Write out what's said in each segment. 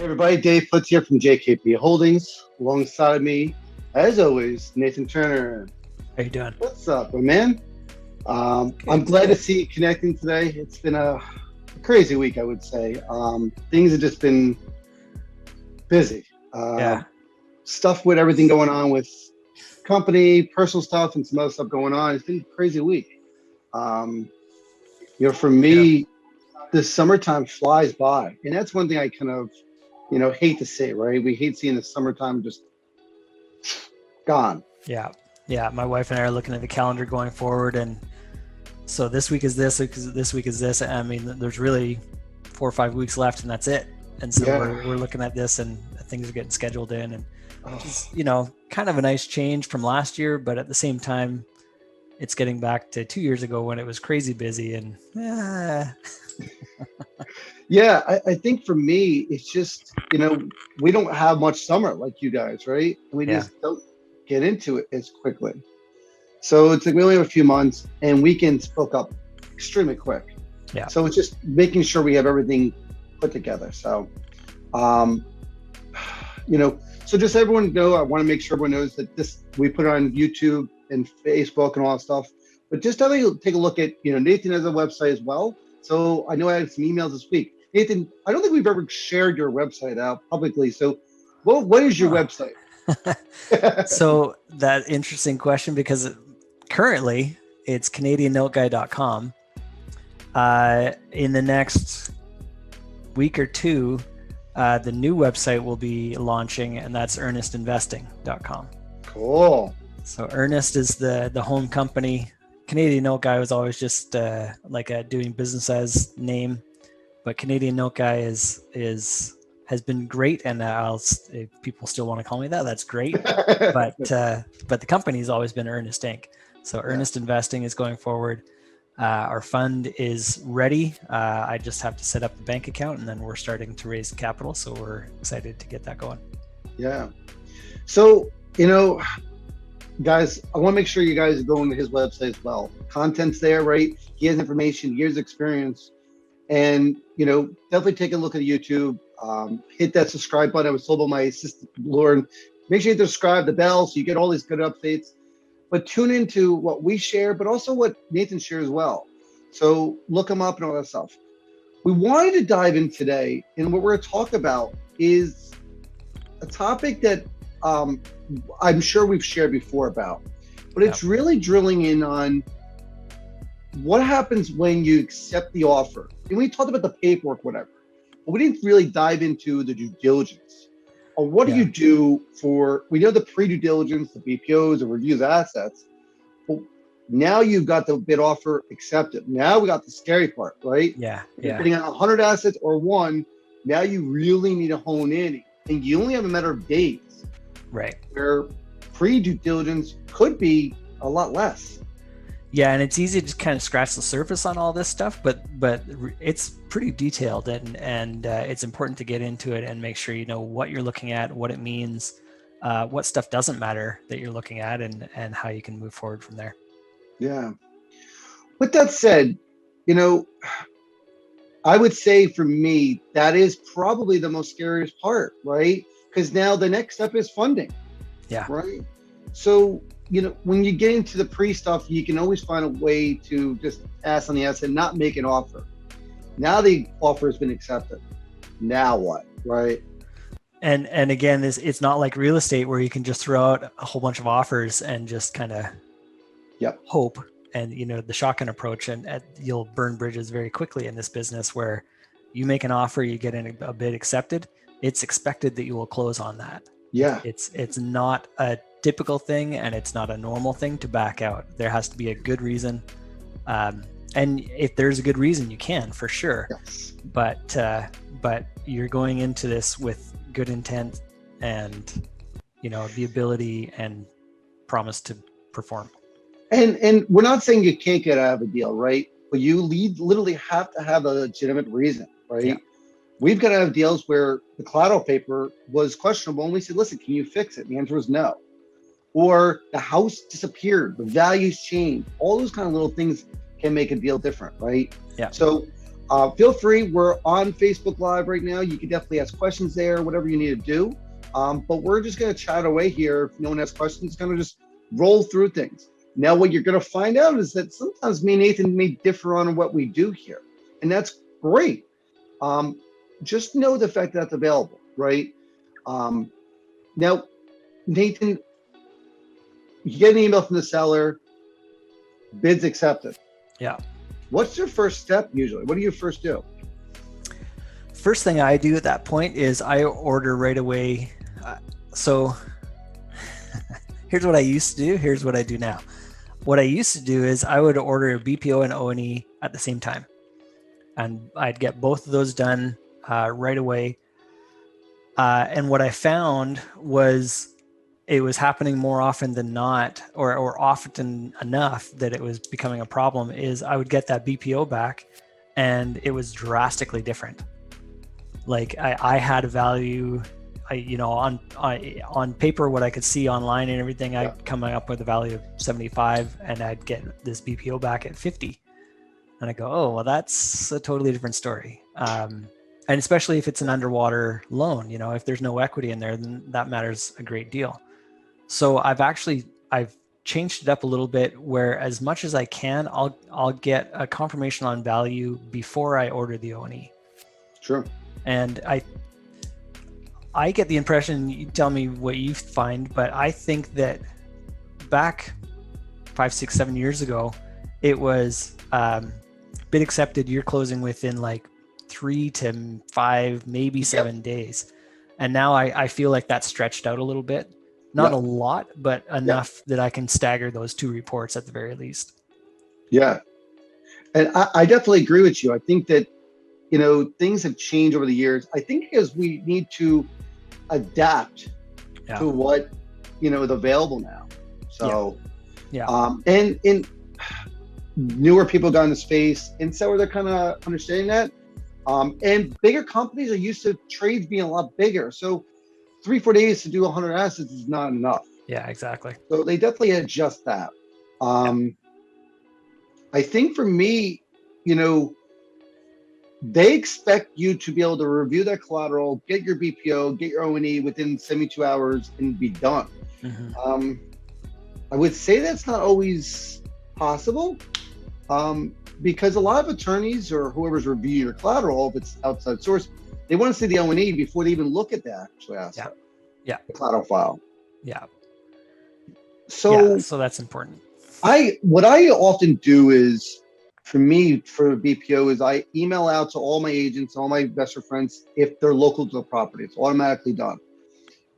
Hey everybody, Dave Putz here from JKP Holdings. Alongside me, as always, Nathan Turner. How you doing? What's up, my man? I'm Good, glad to good. see you connecting today. It's been a crazy week, I would say. Things have just been busy. Yeah, Stuff with everything going on with company, personal stuff, and some other stuff going on. It's been a crazy week. Um, for yeah, me, the summertime flies by, and that's one thing I kind of, hate to say. Right? We hate seeing the summertime just gone. yeah, yeah. My wife and I are looking at the calendar going forward, and so this week is this week is this. I mean, there's really 4 or 5 weeks left, and that's it. And so Yeah. we're looking at this, and things are getting scheduled in, and which Oh, is kind of a nice change from last year, but at the same time, it's getting back to 2 years ago when it was crazy busy and yeah, I think for me, it's just, we don't have much summer like you guys, right? We yeah, just don't get into it as quickly. So it's like we only have a few months and weekends book up extremely quick. yeah, So it's just making sure we have everything put together. So, um, so just everyone know, I want to make sure everyone knows that we put it on YouTube and Facebook and all that stuff. But just definitely take a look at, Nathan has a website as well. So I know I had some emails this week. Nathan, I don't think we've ever shared your website out publicly. So what is your huh. website? So that interesting question, because currently it's CanadianNoteGuy.com. In the next week or two, the new website will be launching, and that's EarnestInvesting.com. Cool. So Earnest is the home company. Canadian Note Guy was always just like a doing business as name, but Canadian Note Guy has been great, and if people still want to call me that, that's great. But the company's always been Earnest Inc. So Yeah. Earnest Investing is going forward. Our fund is ready. I just have to set up the bank account, and then we're starting to raise capital. So we're excited to get that going. Yeah. So, guys, I want to make sure you guys are going to his website as well. Content's there, right? He has information, years experience. And, definitely take a look at YouTube. Hit that subscribe button. I was told by my assistant, Lauren, make sure you subscribe, the bell, so you get all these good updates. But tune into what we share, but also what Nathan shares as well. So look him up and all that stuff. We wanted to dive in today, and what we're going to talk about is a topic that I'm sure we've shared before about, but it's really drilling in on what happens when you accept the offer. And we talked about the paperwork, whatever, but we didn't really dive into the due diligence. Or what do you do we know the pre-due diligence, the BPOs, the reviews of assets, but now you've got the bid offer accepted. Now we got the scary part, right? Yeah. If you're bidding on 100 assets or one, now you really need to hone in, and you only have a matter of days. Right. Where pre-due diligence could be a lot less. Yeah, and it's easy to just kind of scratch the surface on all this stuff, but it's pretty detailed, and it's important to get into it and make sure you know what you're looking at, what it means, what stuff doesn't matter that you're looking at, and how you can move forward from there. Yeah. With that said, I would say for me, that is probably the most scariest part, right? Because now the next step is funding. Yeah. Right. So, when you get into the pre stuff, you can always find a way to just ask on the asset, not make an offer. Now the offer has been accepted. Now what? Right. And again, it's not like real estate where you can just throw out a whole bunch of offers and just kind of hope. And the shotgun approach, and you'll burn bridges very quickly in this business, where you make an offer, you get a bid accepted. It's expected that you will close on that. Yeah. It's not a typical thing, and it's not a normal thing to back out. There has to be a good reason. And if there's a good reason, you can, for sure. Yes. But you're going into this with good intent and, the ability and promise to perform. And we're not saying you can't get out of a deal, right? But you literally have to have a legitimate reason, right? Yeah. We've got to have deals where the collateral paper was questionable, and we said, listen, can you fix it? The answer was no. Or the house disappeared, the values changed. All those kind of little things can make a deal different, right? Yeah. So Feel free. We're on Facebook Live right now. You can definitely ask questions there, whatever you need to do. But we're just going to chat away here. If no one has questions, kind of just roll through things. Now, what you're going to find out is that sometimes me and Nathan may differ on what we do here. And that's great. Just know the fact that that's available, right? Now, Nathan, you get an email from the seller, bids accepted. Yeah. What's your first step usually? What do you first do? First thing I do at that point is I order right away. So here's what I used to do. Here's what I do now. What I used to do is I would order a BPO and O&E at the same time. And I'd get both of those done right away. And what I found was it was happening more often than not, or often enough that it was becoming a problem, is I would get that BPO back and it was drastically different. Like I had a value, on paper, what I could see online and everything, I'd come up with a value of 75 and I'd get this BPO back at 50. And I go, oh, well, that's a totally different story. And especially if it's an underwater loan, if there's no equity in there, then that matters a great deal. So I've changed it up a little bit where as much as I can, I'll get a confirmation on value before I order the O&E. Sure. And I get the impression, you tell me what you find, but I think that back 5, 6, 7 years ago, it was bid accepted, you're closing within like 3 to 5, maybe 7 days. And now I feel like that's stretched out a little bit. Not a lot, but enough that I can stagger those 2 reports at the very least. Yeah. And I definitely agree with you. I think that, things have changed over the years. I think because we need to adapt to what, is available now. So, and newer people got in the space, and so they're kind of understanding that. And bigger companies are used to trades being a lot bigger. So 3-4 days to do 100 assets is not enough. Yeah, exactly. So they definitely adjust that. I think for me, they expect you to be able to review that collateral, get your BPO, get your O&E within 72 hours and be done. Mm-hmm. I would say that's not always possible because a lot of attorneys or whoever's reviewing your collateral, if it's outside source, they want to see the O&E before they even look at the actual asset. Yeah. The collateral file. Yeah. So that's important. What I often do is, for BPO, is I email out to all my agents, all my investor friends, if they're local to the property. It's automatically done.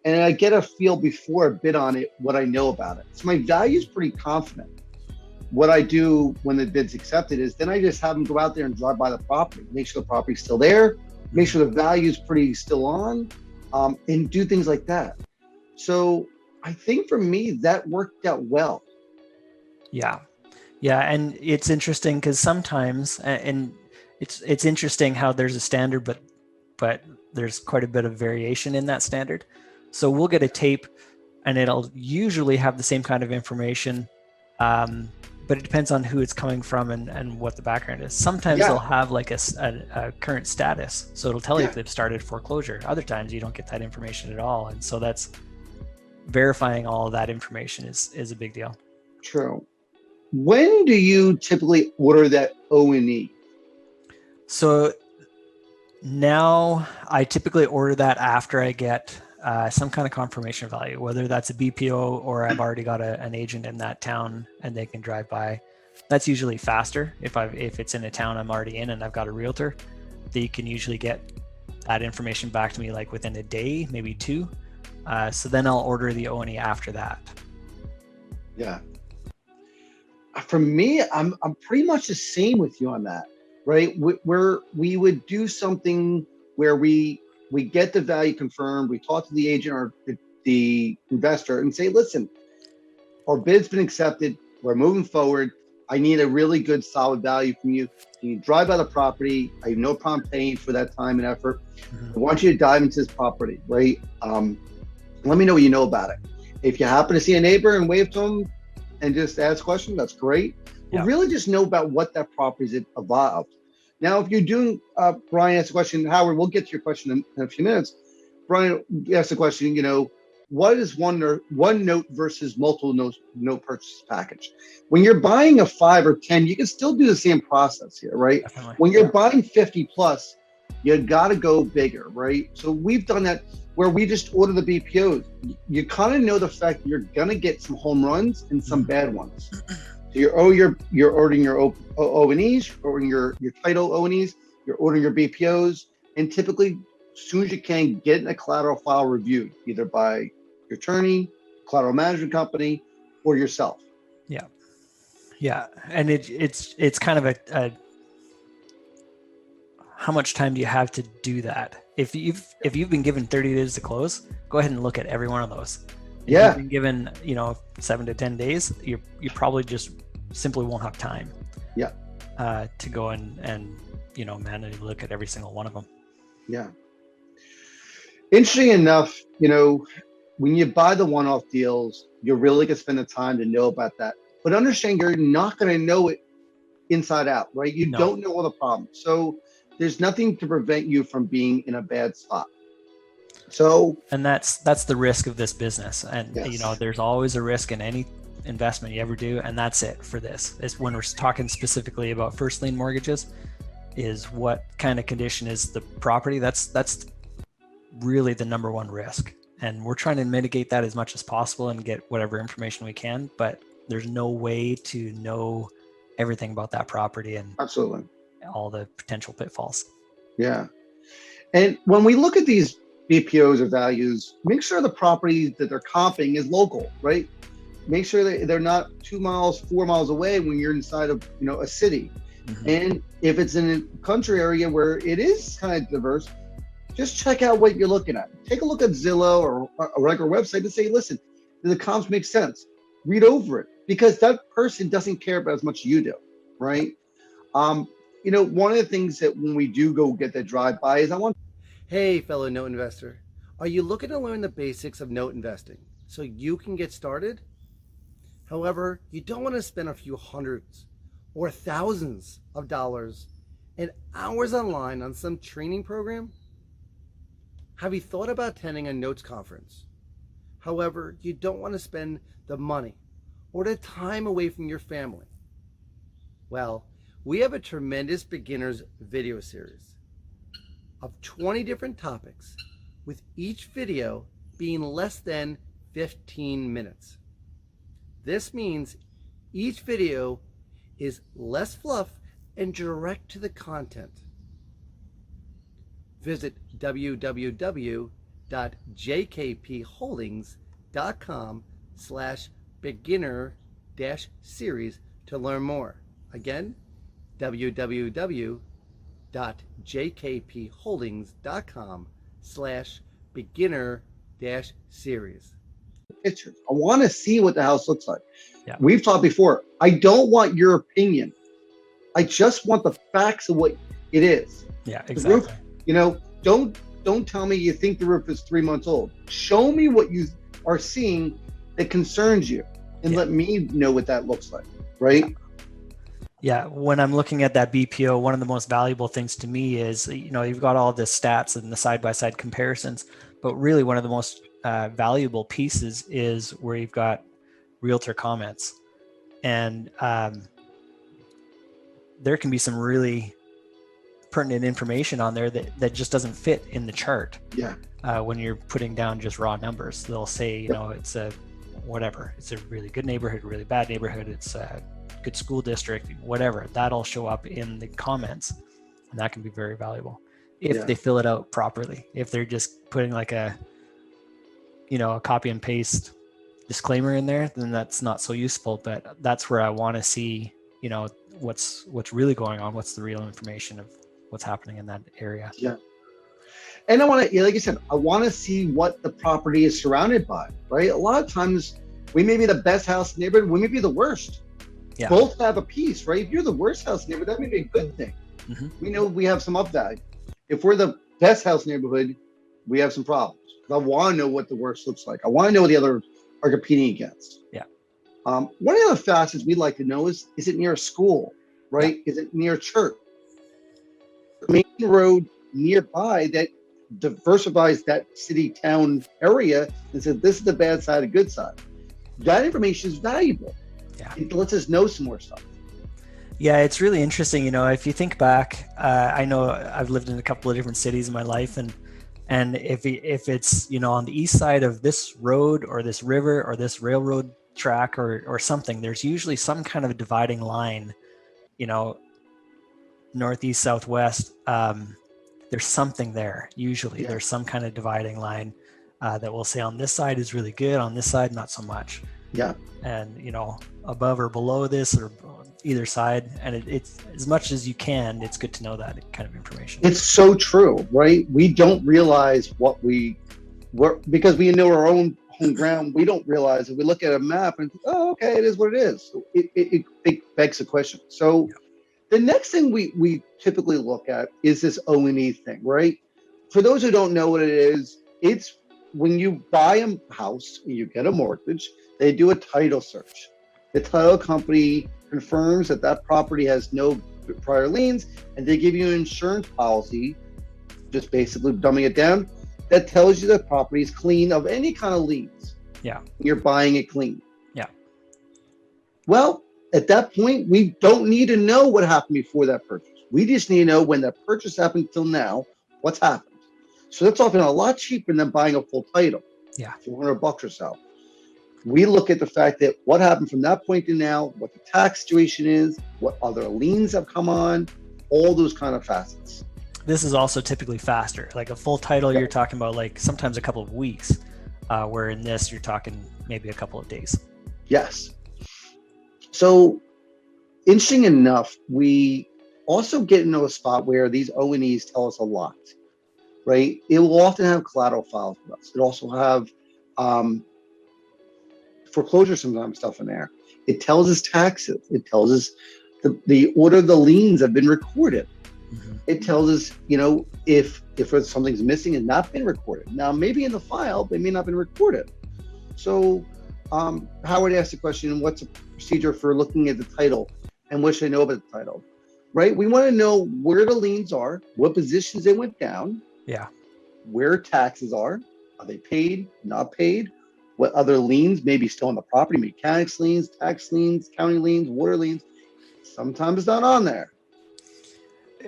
And I get a feel before I bid on it, what I know about it. So my value is pretty confident. What I do when the bid's accepted is then I just have them go out there and drive by the property, make sure the property's still there, make sure the value is pretty still on, and do things like that. So I think for me, that worked out well. Yeah. Yeah. And it's interesting because sometimes, and it's interesting how there's a standard, but there's quite a bit of variation in that standard. So we'll get a tape and it'll usually have the same kind of information, but it depends on who it's coming from and what the background is. Sometimes they'll have like a current status. So it'll tell you if they've started foreclosure. Other times you don't get that information at all. And so that's verifying all of that information is a big deal. True. When do you typically order that O&E? So now I typically order that after I get some kind of confirmation value, whether that's a BPO or I've already got an agent in that town and they can drive by. That's usually faster. If it's in a town I'm already in and I've got a realtor, they can usually get that information back to me like within a day, maybe 2. So then I'll order the O&E after that. Yeah. For me, I'm pretty much the same with you on that, right? Where we would do something where we get the value confirmed, we talk to the agent or the investor and say, listen, our bid's been accepted, we're moving forward. I need a really good solid value from you. Can you drive by the property? I have no problem paying for that time and effort. Mm-hmm. I want you to dive into this property, right? Let me know what you know about it. If you happen to see a neighbor and wave to them and just ask questions, that's great. But really just know about what that property's evolved. Now, if you're doing, Brian asked a question, Howard, we'll get to your question in a few minutes. Brian asked a question, what is one note versus multiple note purchase package? When you're buying a 5 or 10, you can still do the same process here, right? Definitely. When you're buying 50 plus, you got to go bigger, right? So we've done that where we just order the BPOs. You kind of know the fact you're going to get some home runs and some bad ones. So you're ordering your O&Es, ordering your title O&Es, you're ordering your BPOs, and typically, as soon as you can, get a collateral file reviewed, either by your attorney, collateral management company, or yourself. Yeah, and it's kind of a how much time do you have to do that? If you've been given 30 days to close, go ahead and look at every one of those. If you've been given 7 to 10 days, you probably just simply won't have time. To go and manually look at every single one of them. Yeah. Interesting enough, when you buy the one-off deals, you're really gonna spend the time to know about that. But understand you're not gonna know it inside out, right? You don't know all the problems. So there's nothing to prevent you from being in a bad spot. And that's the risk of this business. And there's always a risk in any investment you ever do, and that's it for this. Is when we're talking specifically about first lien mortgages, is what kind of condition is the property. That's really the number one risk, and we're trying to mitigate that as much as possible and get whatever information we can, but there's no way to know everything about that property and absolutely all the potential pitfalls. Yeah. And when we look at these BPOs or values, make sure the property that they're comping is local, right? Make sure that they're not 2 miles, 4 miles away when you're inside of a city. And if it's in a country area where it is kind of diverse, just check out what you're looking at. Take a look at Zillow or a regular website and say, listen, do the comps make sense? Read over it, because that person doesn't care about as much as you do, right? One of the things that when we do go get that drive-by is Hey, fellow note investor, are you looking to learn the basics of note investing so you can get started? However, you don't want to spend a few hundreds or thousands of dollars and hours online on some training program? Have you thought about attending a notes conference? However, you don't want to spend the money or the time away from your family. Well, we have a tremendous beginners video series of 20 different topics, with each video being less than 15 minutes. This means each video is less fluff and direct to the content. Visit www.jkpholdings.com/beginner-series to learn more. Again, www.jkpholdings.com/beginner-series. pictures. I want to see what the house looks like. Yeah. We've talked before. I don't want your opinion. I just want the facts of what it is. Yeah, exactly. The roof, don't tell me you think the roof is 3 months old. Show me what you are seeing that concerns you, and let me know what that looks like, right? Yeah, when I'm looking at that BPO, one of the most valuable things to me is, you've got all the stats and the side-by-side comparisons, but really one of the most valuable pieces is where you've got realtor comments. And there can be some really pertinent information on there that just doesn't fit in the chart. Yeah. When you're putting down just raw numbers, they'll say, it's a whatever. It's a really good neighborhood, really bad neighborhood. It's a good school district, whatever. That'll show up in the comments, and that can be very valuable if they fill it out properly. If they're just putting like a copy and paste disclaimer in there, then that's not so useful. But that's where I want to see, what's really going on. What's the real information of what's happening in that area? Yeah. And I want to, like you said, I want to see what the property is surrounded by, right? A lot of times we may be the best house neighborhood, we may be the worst. Yeah. Both have a piece, right? If you're the worst house neighborhood, that may be a good thing. Mm-hmm. We know we have some upside. If we're the best house neighborhood, we have some problems. I want to know what the worst looks like. I want to know what the others are competing against. Yeah. One of the other facets we'd like to know is it near a school, right? Yeah. Is it near a church? main road nearby that diversifies that city town area and says this is the bad side, the good side. That information is valuable. Yeah. It lets us know some more stuff. Yeah, it's really interesting. If you think back, I know I've lived in a couple of different cities in my life, and if it's on the east side of this road or this river or this railroad track or something, there's usually some kind of a dividing line, northeast, southwest. There's something there. Usually, there's some kind of dividing line that will say on this side is really good, on this side not so much. Yeah. And above or below this or either side, and it's as much as you can, it's good to know that kind of information. It's so true, right? We don't realize what because we know our own home ground. We don't realize if we look at a map and okay, it is what it is. So it begs the question. So the next thing we typically look at is this O&E thing, right? For those who don't know what it is, it's when you buy a house, you get a mortgage, they do a title search. The title company confirms that property has no prior liens, and they give you an insurance policy, just basically dumbing it down, that tells you the property is clean of any kind of liens. Yeah. You're buying it clean. Yeah. Well, at that point, we don't need to know what happened before that purchase. We just need to know when that purchase happened till now, what's happened. So that's often a lot cheaper than buying a full title. Yeah. $400 or so. We look at the fact that what happened from that point to now, what the tax situation is, what other liens have come on, all those kind of facets. This is also typically faster. Like a full title, you're talking about like sometimes a couple of weeks, where in this, you're talking maybe a couple of days. Yes. So interesting enough, we also get into a spot where these O&Es tell us a lot, right? It will often have collateral files with us. It also have foreclosure sometimes stuff in there. It tells us taxes. It tells us the order the liens have been recorded. Mm-hmm. It tells us, if something's missing and not been recorded. Now, maybe in the file, they may not have been recorded. So Howard asked the question, what's a procedure for looking at the title and what should I know about the title, right? We want to know where the liens are, what positions they went down, where taxes are they paid, not paid, what other liens may be still on the property, mechanics liens, tax liens, county liens, water liens. Sometimes it's not on there.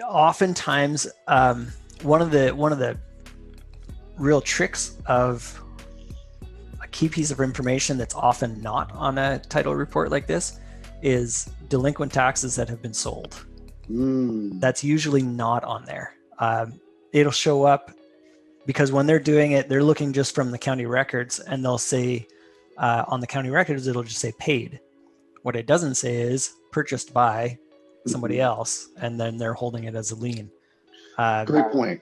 Oftentimes, one of the real tricks of a key piece of information that's often not on a title report like this is delinquent taxes that have been sold. That's usually not on there. It'll show up because when they're doing it, they're looking just from the county records, and they'll say on the county records, it'll just say paid. What it doesn't say is purchased by somebody else, and then they're holding it as a lien. Great point.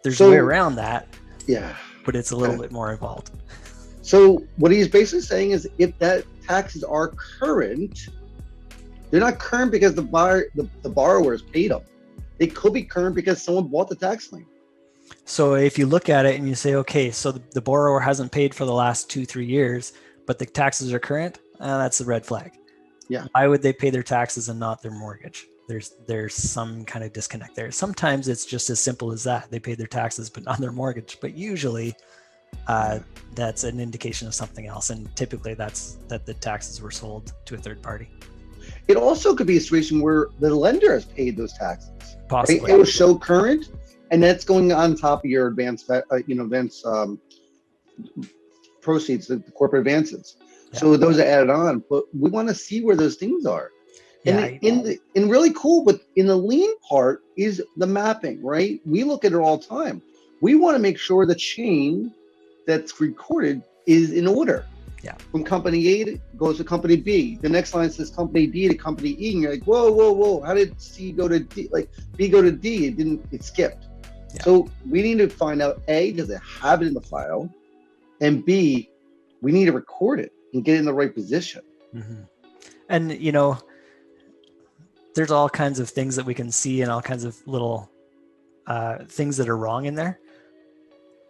There's a way around that. Yeah. But it's a little bit more involved. So what he's basically saying is if that taxes are current, they're not current because the borrower has paid them. They could be current because someone bought the tax lien. So if you look at it and you say, okay, so the borrower hasn't paid for the last 2-3 years, but the taxes are current, that's a red flag. Yeah. Why would they pay their taxes and not their mortgage? There's some kind of disconnect there. Sometimes it's just as simple as that. They paid their taxes, but not their mortgage. But usually that's an indication of something else. And typically that's that the taxes were sold to a third party. It also could be a situation where the lender has paid those taxes. Possibly. Right? It will show current, and that's going on top of your advance proceeds, the corporate advances. Yeah. So those are added on, but we want to see where those things are. And and really cool, but in the lien part is the mapping, right? We look at it all the time. We want to make sure the chain that's recorded is in order. Yeah. From company A goes to company B. The next line says company D to company E, and you're like, whoa. How did C go to D? Like B go to D? It skipped. Yeah. So we need to find out, A, does it have it in the file? And B, we need to record it and get it in the right position. Mm-hmm. And, there's all kinds of things that we can see and all kinds of little things that are wrong in there.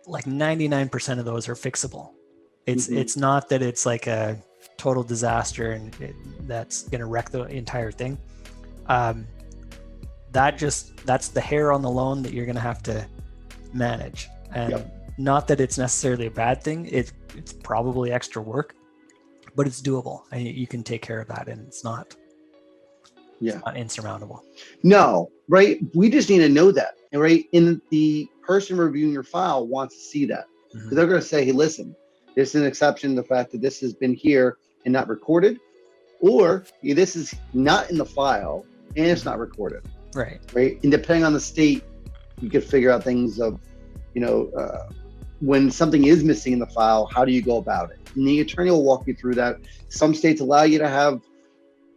Like 99% of those are fixable. It's not that it's like a total disaster and that's going to wreck the entire thing. that's the hair on the loan that you're going to have to manage. And not that it's necessarily a bad thing. It's probably extra work, but it's doable, and you can take care of that, and it's not insurmountable. No, right? We just need to know that, right? And the person reviewing your file wants to see that. Because they're going to say, hey, listen, this is an exception, the fact that this has been here and not recorded, or this is not in the file and it's not recorded. Right. And depending on the state, you could figure out things of, when something is missing in the file, how do you go about it? And the attorney will walk you through that. Some states allow you to have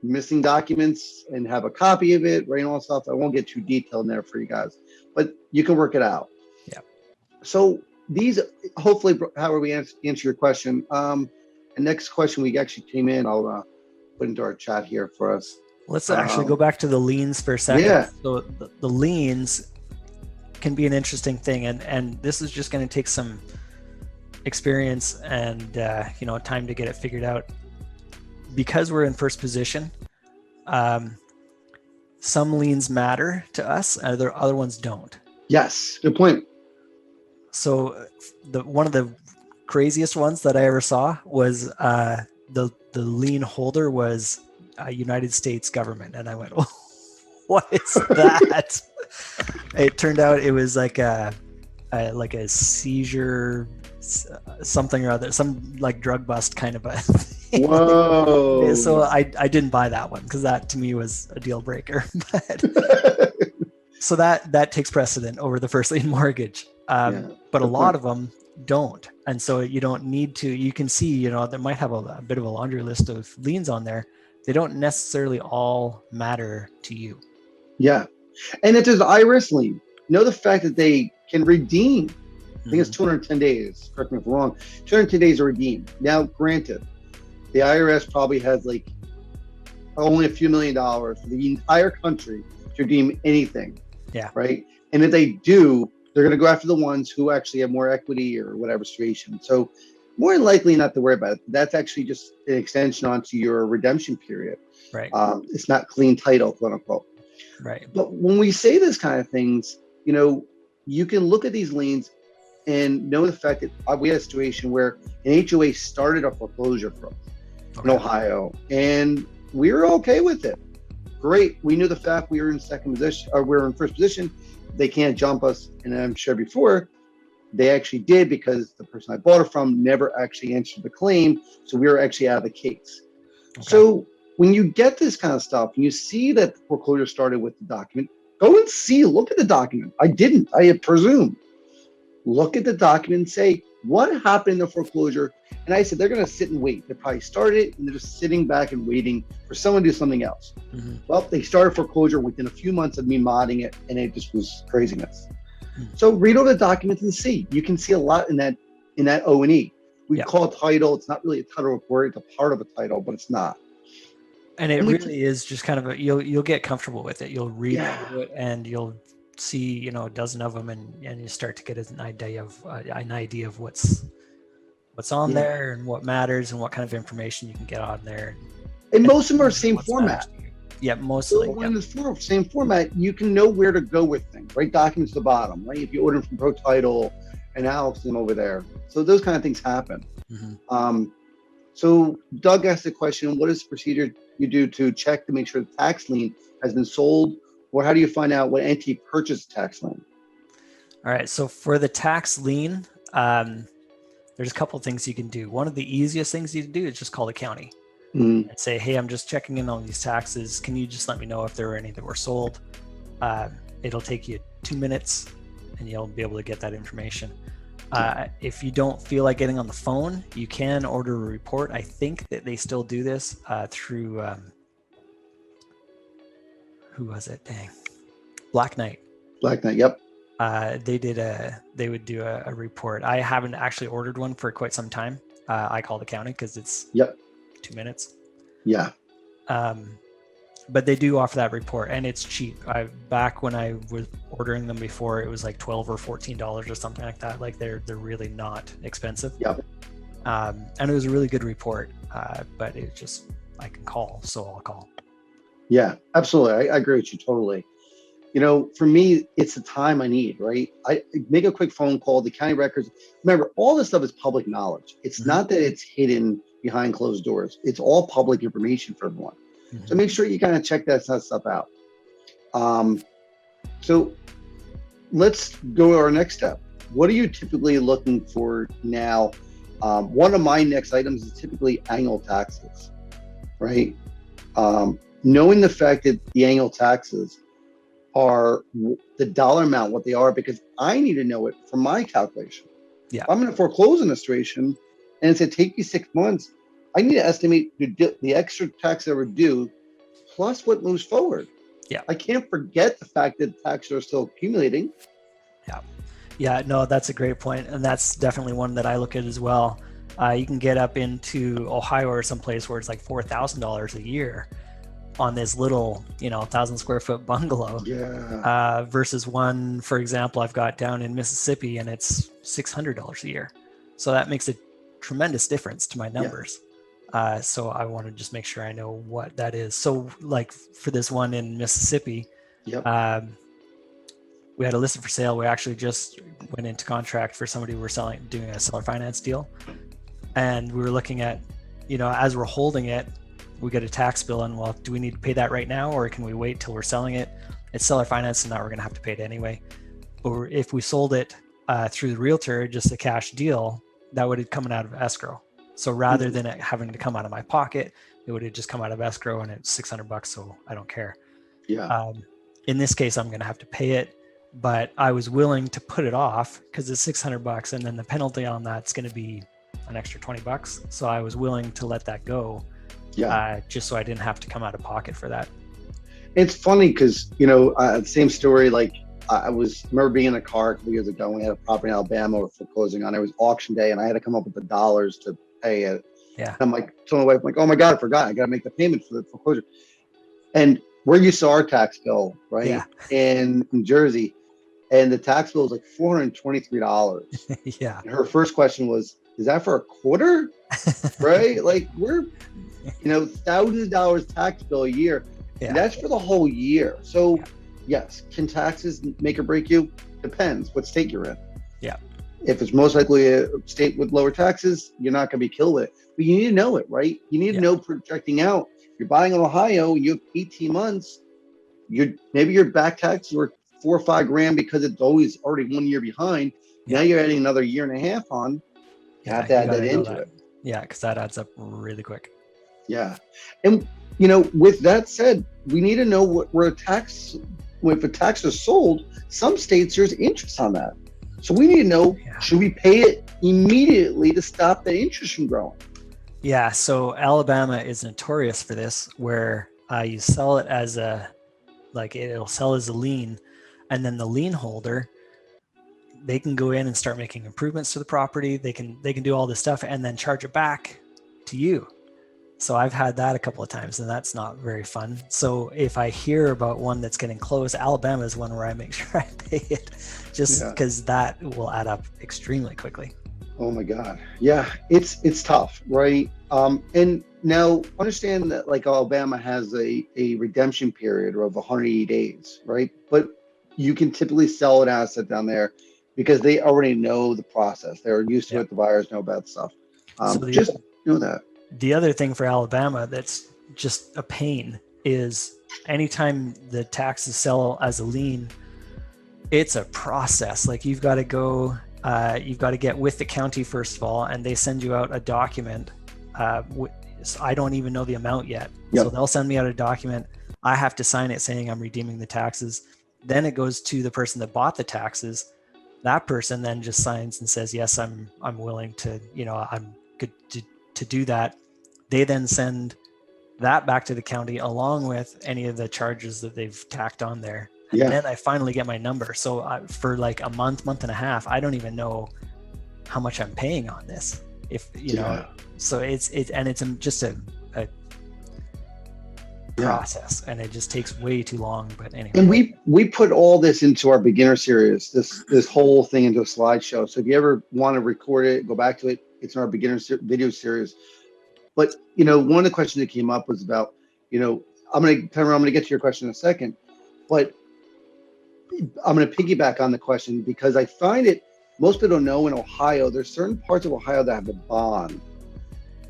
missing documents and have a copy of it, right? And all that stuff. I won't get too detailed in there for you guys, but you can work it out. Yeah. So these, hopefully, however we answer your question. The next question we actually came in, I'll put into our chat here for us. Let's actually go back to the liens for a second. Yeah. So the liens can be an interesting thing, and this is just going to take some experience and time to get it figured out. Because we're in first position, some liens matter to us, other ones don't. Yes, good point. So one of the craziest ones that I ever saw was the lien holder was United States government, and I went, oh, what is that? It turned out it was like a seizure, something or other, some like drug bust kind of a thing. Whoa. So I didn't buy that one because that to me was a deal breaker. But so that takes precedent over the first lien mortgage. But a lot of them don't. And so you don't need to, you can see, they might have a bit of a laundry list of liens on there. They don't necessarily all matter to you. Yeah. And if there's an IRS lien, know the fact that they can redeem. I think it's 210 days. Correct me if I'm wrong. 210 days to redeem. Now, granted, the IRS probably has like only a few $1 million for the entire country to redeem anything. Yeah. Right. And if they do, they're going to go after the ones who actually have more equity or whatever situation. So more than likely not to worry about it. That's actually just an extension onto your redemption period. Right. It's not clean title, quote unquote. Right. But when we say this kind of things, you can look at these liens and know the fact that we had a situation where an HOA started a foreclosure for us in Ohio, and we were okay with it. Great. We knew the fact we were in second position, or we were in first position. They can't jump us. And I'm sure before they actually did, because the person I bought it from never actually answered the claim. So we were actually out of the case. Okay. So when you get this kind of stuff and you see that the foreclosure started with the document, go and look at the document. I didn't, I presume. Look at the document and say, what happened in the foreclosure? And I said, they're going to sit and wait. They probably started and they're just sitting back and waiting for someone to do something else. Mm-hmm. Well, they started foreclosure within a few months of me modding it, and it just was craziness. Mm-hmm. So read over the documents and see. You can see a lot in that O&E. We call it title. It's not really a title report. It's a part of a title, but it's not. And it really is just kind of you'll get comfortable with it. You'll read through it and you'll see, a dozen of them, and you start to get an idea of what's on there and what matters and what kind of information you can get on there. And most of them are the same format. Yeah, mostly. So in the same format, you can know where to go with things, right? Documents at the bottom, right? If you order them from Pro Title and Alex and over there. So those kind of things happen. Mm-hmm. So Doug asked the question, what is the procedure you do to check to make sure the tax lien has been sold? Or how do you find out what entity purchased tax lien? All right. So for the tax lien, there's a couple of things you can do. One of the easiest things you can do is just call the county and say, hey, I'm just checking in on these taxes. Can you just let me know if there were any that were sold? It'll take you 2 minutes and you'll be able to get that information. If you don't feel like getting on the phone, you can order a report. I think that they still do this through, who was it? Dang. Black Knight. Black Knight, yep. They would do a report. I haven't actually ordered one for quite some time. I call the county because it's 2 minutes. Yeah. But they do offer that report, and it's cheap. Back when I was ordering them before, it was like $12 or $14 or something like that. Like they're really not expensive. Yep. And it was a really good report, but it just, I can call, so I'll call. Yeah, absolutely. I agree with you totally. For me, it's the time I need, right? I make a quick phone call, the county records. Remember, all this stuff is public knowledge. It's not that it's hidden behind closed doors. It's all public information for everyone. So make sure you kind of check that stuff out. So let's go to our next step. What are you typically looking for now? One of my next items is typically annual taxes, right? Knowing the fact that the annual taxes are the dollar amount, what they are, because I need to know it for my calculation. Yeah. If I'm in a foreclosure situation and it's going to take you 6 months, I need to estimate the extra tax that we're due plus what moves forward. Yeah. I can't forget the fact that taxes are still accumulating. Yeah, no, that's a great point. And that's definitely one that I look at as well. You can get up into Ohio or someplace where it's like $4,000 a year on this little, 1,000 square foot bungalow. Yeah. Versus one, for example, I've got down in Mississippi and it's $600 a year. So that makes a tremendous difference to my numbers. So I want to just make sure I know what that is. So like for this one in Mississippi, we had a listed for sale. We actually just went into contract for somebody we're doing a seller finance deal. And we were looking at, as we're holding it, we get a tax bill and, well, do we need to pay that right now or can we wait till we're selling it? It's seller finance, and now we're going to have to pay it anyway. But if we sold it through the realtor, just a cash deal, that would have come out of escrow. So rather than it having to come out of my pocket, it would have just come out of escrow, and it's $600, so I don't care. Yeah. In this case, I'm going to have to pay it, but I was willing to put it off because it's $600, and then the penalty on that's going to be an extra $20. So I was willing to let that go. Just so I didn't have to come out of pocket for that. It's funny because, same story, like remember being in a car a couple years ago, we had a property in Alabama we're foreclosing on. It was auction day and I had to come up with the dollars to pay it. Yeah. And I'm like, telling my wife, I'm like, oh my God, I forgot. I got to make the payment for the foreclosure. And we're used to our tax bill, right? Yeah. In Jersey. And the tax bill was like $423. Yeah. And her first question was, is that for a quarter? Right? Like we're, thousands of dollars tax bill a year. Yeah. And that's for the whole year. So yes, can taxes make or break you? Depends what state you're in. Yeah. If it's most likely a state with lower taxes, you're not going to be killed with it. But you need to know it, right? You need to know projecting out. If you're buying in Ohio, you have 18 months, maybe your back taxes were $4 or $5 grand because it's always already 1 year behind. Now you're adding another year and a half on. You have to add that into it. Yeah, because that adds up really quick. Yeah. And, with that said, we need to know if a tax is sold, some states there's interest on that. So we need to know, should we pay it immediately to stop the interest from growing? Yeah. So Alabama is notorious for this, where you sell it as it'll sell as a lien, and then the lien holder, they can go in and start making improvements to the property. They can do all this stuff and then charge it back to you. So I've had that a couple of times, and that's not very fun. So if I hear about one that's getting close, Alabama is one where I make sure I pay it, just because that will add up extremely quickly. Oh my God. Yeah, it's tough, right? And now understand that like Alabama has a redemption period of 180 days, right? But you can typically sell an asset down there because they already know the process. They're used to it. The buyers know about stuff. Just know that. The other thing for Alabama that's just a pain is anytime the taxes sell as a lien, it's a process. Like you've got to go, you've got to get with the county first of all, and they send you out a document. So I don't even know the amount yet. So they'll send me out a document. I have to sign it saying I'm redeeming the taxes. Then it goes to the person that bought the taxes. That person then just signs and says, yes, I'm willing to, I'm good to do that. They then send that back to the county along with any of the charges that they've tacked on there. And then I finally get my number. So for like a month and a half, I don't even know how much I'm paying on this. If so it's just a process, and it just takes way too long. But anyway, and we put all this into our beginner series, this whole thing into a slideshow. So if you ever want to record it, go back to it. It's in our beginner video series. But one of the questions that came up was about, I'm going to get to your question in a second, but I'm going to piggyback on the question because I find it, most people don't know in Ohio, there's certain parts of Ohio that have a bond.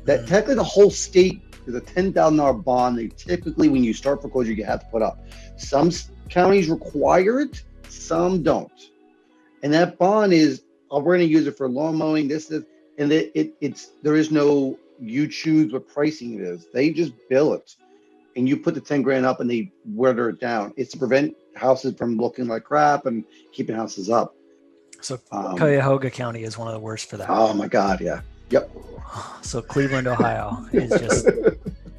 That technically the whole state is a $10,000 bond. They typically, when you start foreclosure, you have to put up. Some counties require it, some don't. And that bond is, oh, we're going to use it for lawn mowing, and there is no, you choose what pricing it is. They just bill it. And you put the 10 grand up and they water it down. It's to prevent houses from looking like crap and keeping houses up. So Cuyahoga County is one of the worst for that. Oh my God, yeah. Yep. So Cleveland, Ohio is just,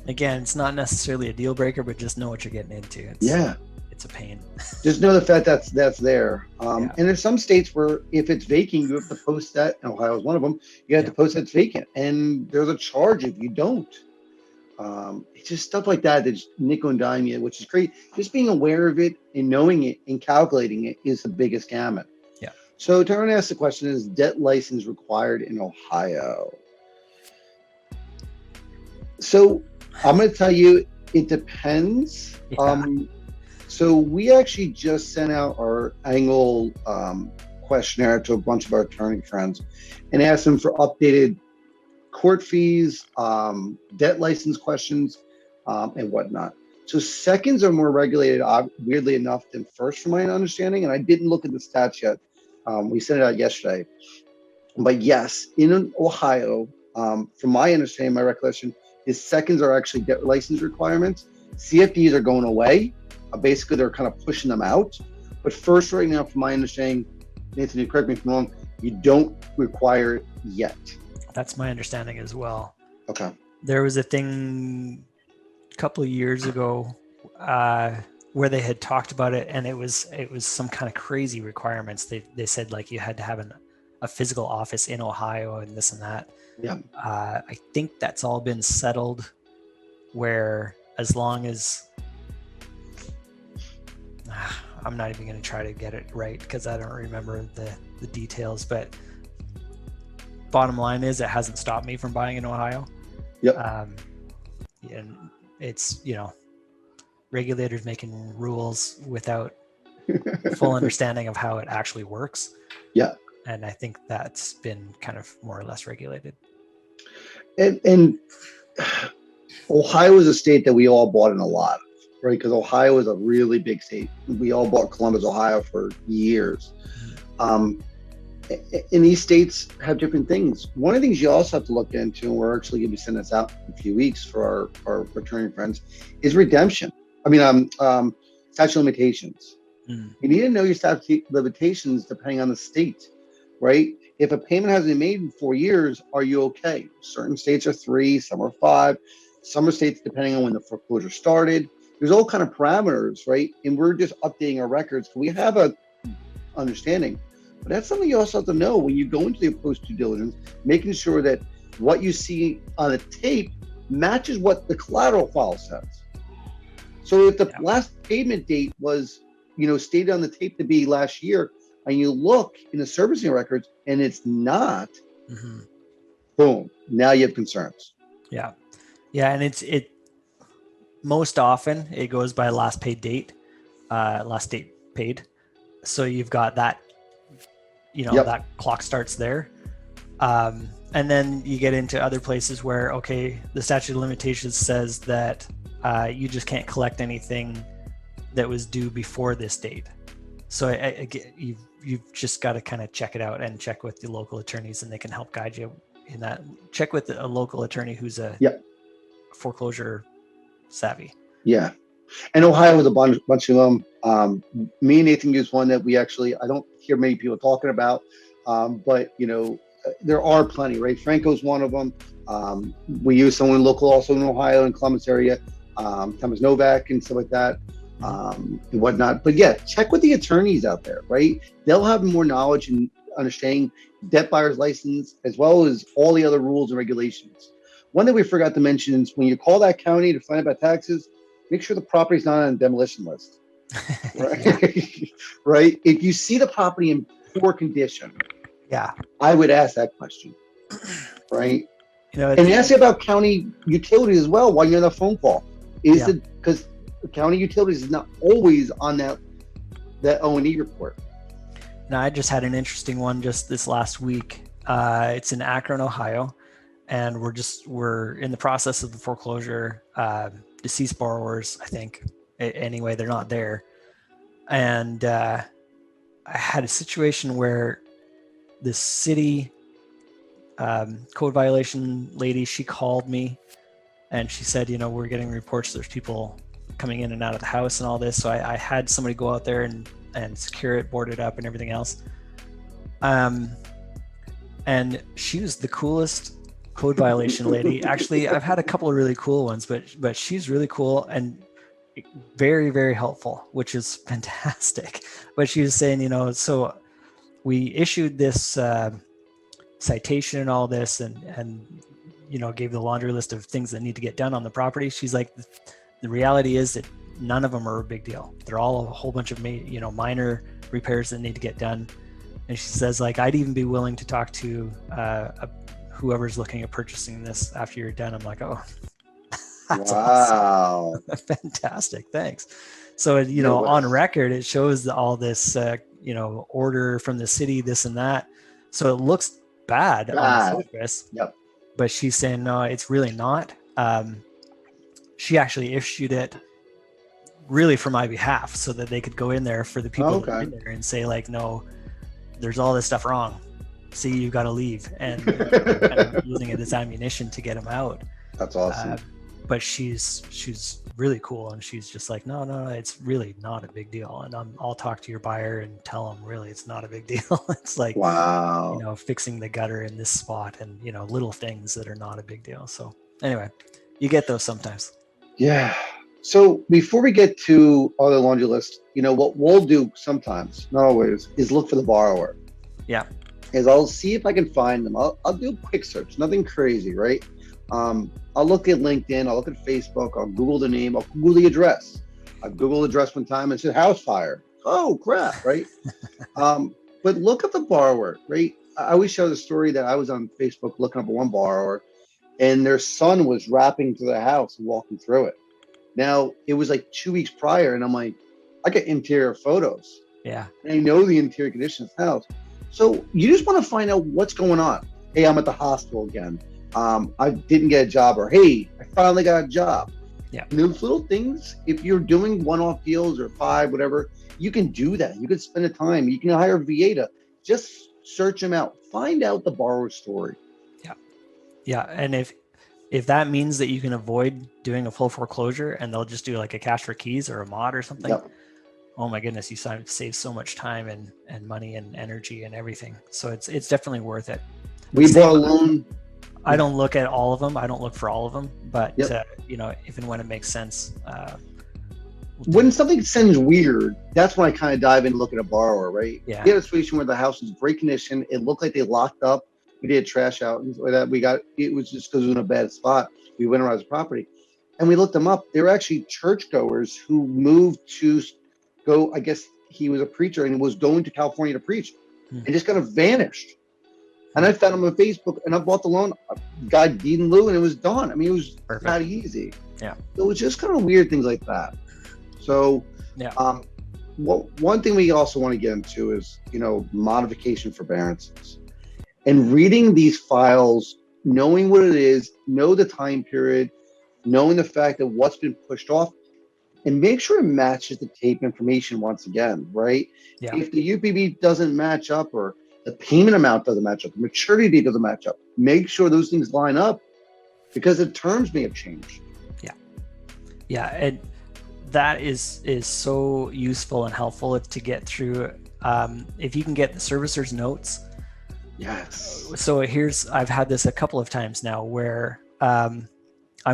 again, it's not necessarily a deal breaker, but just know what you're getting into. It's a pain. Just know the fact that's there. And there's some states where if it's vacant, you have to post that. And Ohio is one of them. You have to post that it's vacant. And there's a charge if you don't. It's just stuff like that that's nickel and dime you, which is great. Just being aware of it and knowing it and calculating it is the biggest gamut. Yeah. So Taryn asked the question, is debt license required in Ohio? So I'm going to tell you, it depends. Yeah. So we actually just sent out our annual questionnaire to a bunch of our attorney friends and asked them for updated court fees, debt license questions, and whatnot. So seconds are more regulated, weirdly enough, than first, from my understanding. And I didn't look at the stats yet. We sent it out yesterday. But yes, in Ohio, from my understanding, my recollection, is seconds are actually debt license requirements. CFDs are going away. Basically, they're kind of pushing them out. But first, right now, from my understanding, Nathan, you correct me if I'm wrong, you don't require it yet. That's my understanding as well. Okay. There was a thing a couple of years ago where they had talked about it, and it was some kind of crazy requirements. They said like you had to have a physical office in Ohio and this and that. Yeah. I think that's all been settled, where as long as I'm not even going to try to get it right because I don't remember the details, but bottom line is it hasn't stopped me from buying in Ohio. Yep. And it's, regulators making rules without full understanding of how it actually works. Yeah. And I think that's been kind of more or less regulated. And Ohio is a state that we all bought in a lot, right? Because Ohio is a really big state. We all bought Columbus, Ohio for years. And these states have different things. One of the things you also have to look into, and we're actually going to be sending this out in a few weeks for our returning friends, is redemption. Statute of limitations. You need to know your statute of limitations depending on the state, right? If a payment hasn't been made in 4 years, are you okay? Certain states are 3, some are 5, some are states depending on when the foreclosure started. There's all kind of parameters, right? And we're just updating our records. We have a understanding, but that's something you also have to know when you go into the post due diligence, making sure that what you see on the tape matches what the collateral file says. So if the last payment date was, stated on the tape to be last year, and you look in the servicing records and it's not, boom, now you have concerns. Yeah. Yeah. And it most often it goes by last paid date, last date paid. So you've got that, that clock starts there. And then you get into other places where, okay, the statute of limitations says that you just can't collect anything that was due before this date. So you've just got to kind of check it out and check with the local attorneys, and they can help guide you in that. Check with a local attorney who's a foreclosure savvy. Yeah. And Ohio was a bunch of them. Me and Nathan used one that I don't hear many people talking about, but there are plenty, right? Franco's one of them. We use someone local also in Ohio and Columbus area, Thomas Novak and stuff like that, and whatnot. But yeah, check with the attorneys out there, right? They'll have more knowledge and understanding debt buyer's license, as well as all the other rules and regulations. One thing we forgot to mention is when you call that county to find out about taxes, make sure the property's not on a demolition list, right? Right? If you see the property in poor condition, I would ask that question, right? And ask about county utilities as well while you're on the phone call. Is it because county utilities is not always on that that O&E report. Now, I just had an interesting one just this last week. It's in Akron, Ohio, and we're in the process of the foreclosure. Deceased borrowers, I think. Anyway, they're not there. And I had a situation where the city code violation lady, she called me and she said, we're getting reports there's people coming in and out of the house and all this. So I had somebody go out there and secure it, board it up and everything else. And she was the coolest code violation lady. Actually, I've had a couple of really cool ones, but she's really cool and very, very helpful, which is fantastic. But she was saying, so we issued this citation and all this and gave the laundry list of things that need to get done on the property. She's like, the reality is that none of them are a big deal. They're all a whole bunch of minor repairs that need to get done. And she says, like, I'd even be willing to talk to whoever's looking at purchasing this after you're done. I'm like, oh, that's wow. awesome. Fantastic. Thanks. So, on record, it shows all this, order from the city, this and that. So it looks bad on the surface. Yep. But she's saying, no, it's really not. She actually issued it really for my behalf so that they could go in there for the people that are in there and say, like, no, there's all this stuff wrong. See, you got to leave. And kind of using it as ammunition to get them out. That's awesome. But she's really cool. And she's just like, no, it's really not a big deal. And I'll talk to your buyer and tell them really it's not a big deal. It's like, wow, fixing the gutter in this spot and, little things that are not a big deal. So anyway, you get those sometimes. Yeah. So before we get to all the laundry list, what we'll do sometimes, not always, is look for the borrower. Yeah. Is I'll see if I can find them. I'll do a quick search, nothing crazy, right? I'll look at LinkedIn, I'll look at Facebook, I'll Google the name, I'll Google the address. I Googled the address one time and it said house fire. Oh crap, right? But look at the borrower, right? I always share the story that I was on Facebook looking up at one borrower and their son was rapping to the house and walking through it. Now, it was like 2 weeks prior, and I'm like, I get interior photos. Yeah. And I know the interior condition of the house. So you just want to find out what's going on. Hey, I'm at the hospital again. I didn't get a job, or hey, I finally got a job. Yeah. And those little things, if you're doing one-off deals or 5, whatever, you can do that. You can spend the time. You can hire a VA to just search them out. Find out the borrower's story. Yeah. Yeah. And if that means that you can avoid doing a full foreclosure and they'll just do like a cash for keys or a mod or something, oh my goodness, you save so much time and money and energy and everything. So it's definitely worth it. We bought a loan. I don't look at all of them. I don't look for all of them, but if and when it makes sense. When something sounds weird, that's when I kind of dive in and look at a borrower, right? Yeah. We had a situation where the house was in great condition. It looked like they locked up. We did trash out and that it was just because it was in a bad spot. We winterized the property and we looked them up. They were actually churchgoers who moved to go, I guess he was a preacher and was going to California to preach and just kind of vanished. And I found him on Facebook and I bought the loan, got deed in lieu and it was done. I mean, it was that easy. Yeah. So it was just kind of weird things like that. So one thing we also want to get into is, modification forbearances. And reading these files, knowing what it is, know the time period, knowing the fact that what's been pushed off, and make sure it matches the tape information once again, right? Yeah. If the UPB doesn't match up or the payment amount doesn't match up, the maturity date doesn't match up, make sure those things line up because the terms may have changed. Yeah. Yeah. And that is so useful and helpful to get through. If you can get the servicer's notes. Yes. So I've had this a couple of times now where I'm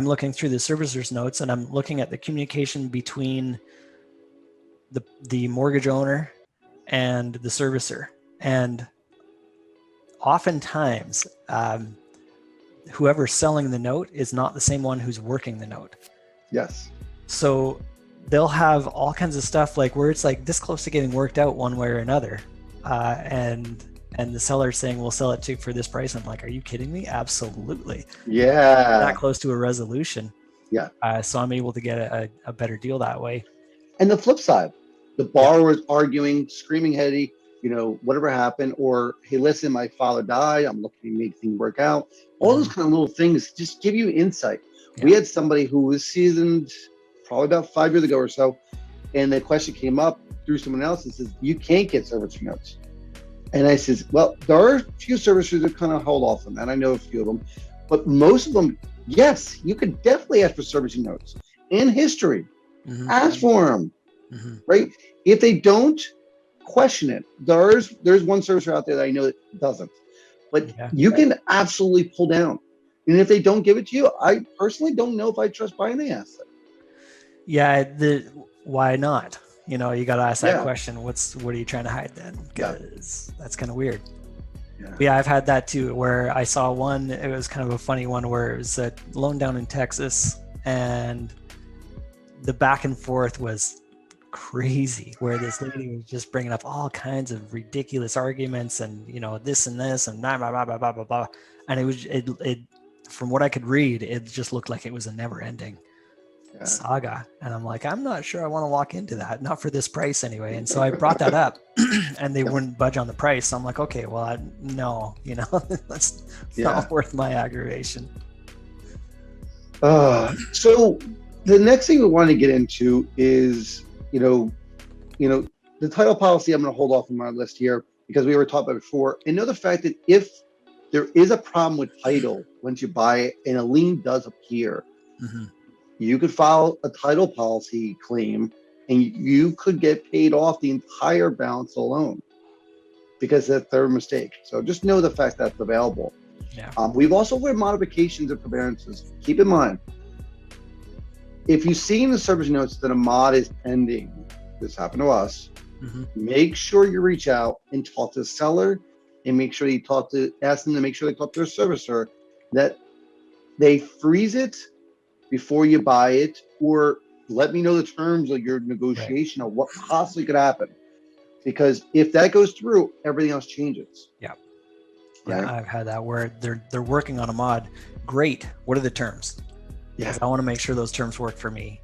looking through the servicer's notes and I'm looking at the communication between the mortgage owner and the servicer. And oftentimes, whoever's selling the note is not the same one who's working the note. Yes. So they'll have all kinds of stuff like where it's like this close to getting worked out one way or another. And the seller's saying, we'll sell it for this price. I'm like, are you kidding me? Absolutely. Yeah. That close to a resolution. Yeah. So I'm able to get a better deal that way. And the flip side, The borrower is arguing, screaming, "Hey, whatever happened," or, "Hey, listen, my father died. I'm looking to make things work out." All those kind of little things just give you insight. We had somebody who was seasoned probably about 5 years ago or so, and the question came up through someone else and says, "You can't get servicer notes." And I says, "Well, there are a few servicers that kind of hold off on that. I know a few of them, but most of them, yes, you could definitely ask for servicing notes and history. Ask for them, right? If they don't, question it. There's one servicer out there that I know that doesn't, but you can absolutely pull down. And if they don't give it to you, I personally don't know if I trust buying the asset. Yeah, why not? You got to ask that question. What are you trying to hide then? Because that's kind of weird. Yeah, I've had that too, where I saw one, it was kind of a funny one, where it was a loan down in Texas, and the back and forth was crazy, where this lady was just bringing up all kinds of ridiculous arguments and, this and this and blah, blah, blah, blah, blah, blah, blah. And it from what I could read, it just looked like it was a never ending saga. And I'm like, I'm not sure I want to walk into that, not for this price anyway. And so I brought that up and they wouldn't budge on the price. So I'm like, okay, well, no, that's not worth my aggravation. So the next thing we want to get into is, the title policy. I'm going to hold off on my list here because we were talking about it before. And know the fact that if there is a problem with title once you buy it and a lien does appear, you could file a title policy claim and you could get paid off the entire balance of the loan because that's their mistake. So just know the fact that's available. We've also read modifications and forbearances. Keep in mind, if you see in the service notes that a mod is pending, this happened to us, make sure you reach out and talk to the seller and make sure you ask them to make sure they talk to their servicer, that they freeze it before you buy it, or let me know the terms of your negotiation of what possibly could happen. Because if that goes through, everything else changes. Yeah, I've had that where they're working on a mod. Great. What are the terms? Because I want to make sure those terms work for me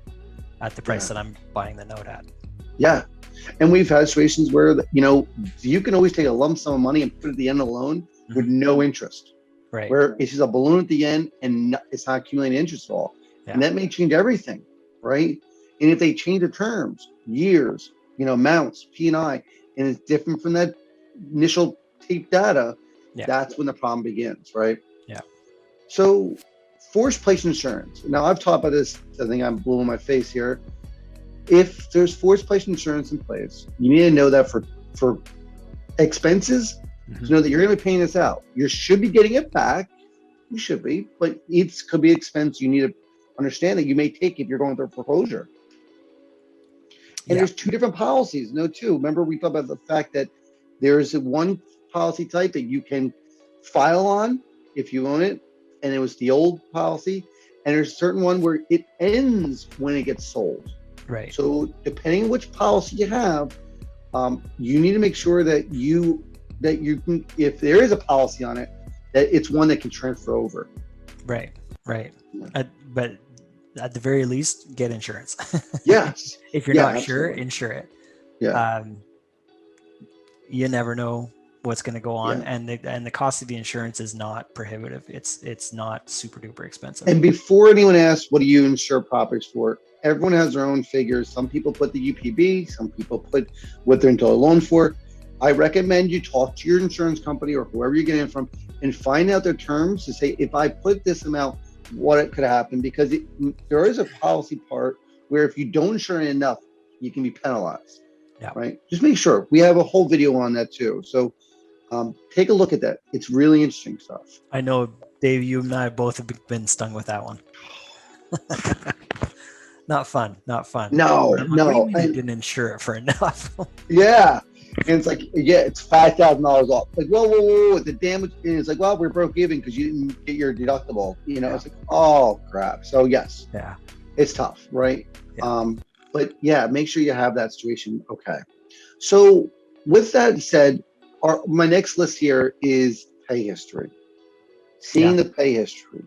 at the price that I'm buying the note at. Yeah. And we've had situations where, you can always take a lump sum of money and put it at the end of the loan with no interest. Right. Where it's just a balloon at the end and it's not accumulating interest at all. And that may change everything, right? And if they change the terms, years, amounts, P&I, and it's different from that initial tape data, that's when the problem begins, right? Yeah. So forced place insurance. Now, I've talked about this. I think I'm blowing my face here. If there's forced place insurance in place, you need to know that for expenses, to know that you're going to be paying this out. You should be getting it back. You should be, but it could be expense you need to understand that you may take if you're going through foreclosure. And there's two different policies. Remember, we talked about the fact that there's one policy type that you can file on if you own it, and it was the old policy. And there's a certain one where it ends when it gets sold. Right. So depending on which policy you have, you need to make sure that you can, if there is a policy on it, that it's one that can transfer over. Right. But at the very least, get insurance. Yes. If you're not sure, insure it. Yeah. You never know what's going to go on, and the cost of the insurance is not prohibitive. It's not super duper expensive. And before anyone asks, what do you insure properties for? Everyone has their own figures. Some people put the UPB, some people put what they're into a loan for. I recommend you talk to your insurance company or whoever you're getting it from and find out their terms to say, if I put this amount, what it could happen, because there is a policy part where if you don't insure it enough, you can be penalized. Right. Just make sure. We have a whole video on that too. So take a look at that. It's really interesting stuff. I know, Dave, you and I both have been stung with that one. Not fun. No. I didn't insure it for enough. Yeah. And it's like, it's $5,000 off. Like, whoa, the damage. And it's like, well, we're broke even because you didn't get your deductible. It's like, oh crap. So yes, it's tough, right? Yeah. But make sure you have that situation. Okay. So with that said, my next list here is pay history. Seeing the pay history.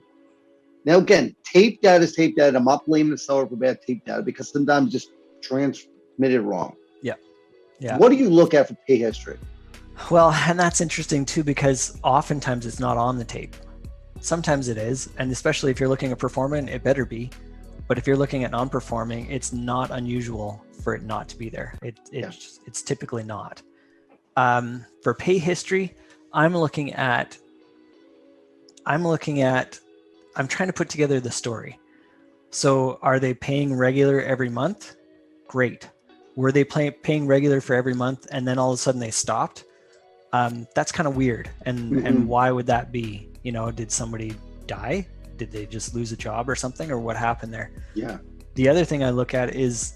Now again, tape data is tape data. I'm not blaming the seller for bad tape data because sometimes just transmitted wrong. Yeah. Yeah. What do you look at for pay history? Well, and that's interesting too, because oftentimes it's not on the tape. Sometimes it is, and especially if you're looking at performing, it better be. But if you're looking at non-performing, it's not unusual for it not to be there. It's typically not. For pay history, I'm trying to put together the story. So are they paying regular every month? Great. Were they paying regular for every month and then all of a sudden they stopped? That's kind of weird. And why would that be? You know, did somebody die? Did they just lose a job or something, or what happened there? Yeah. The other thing I look at is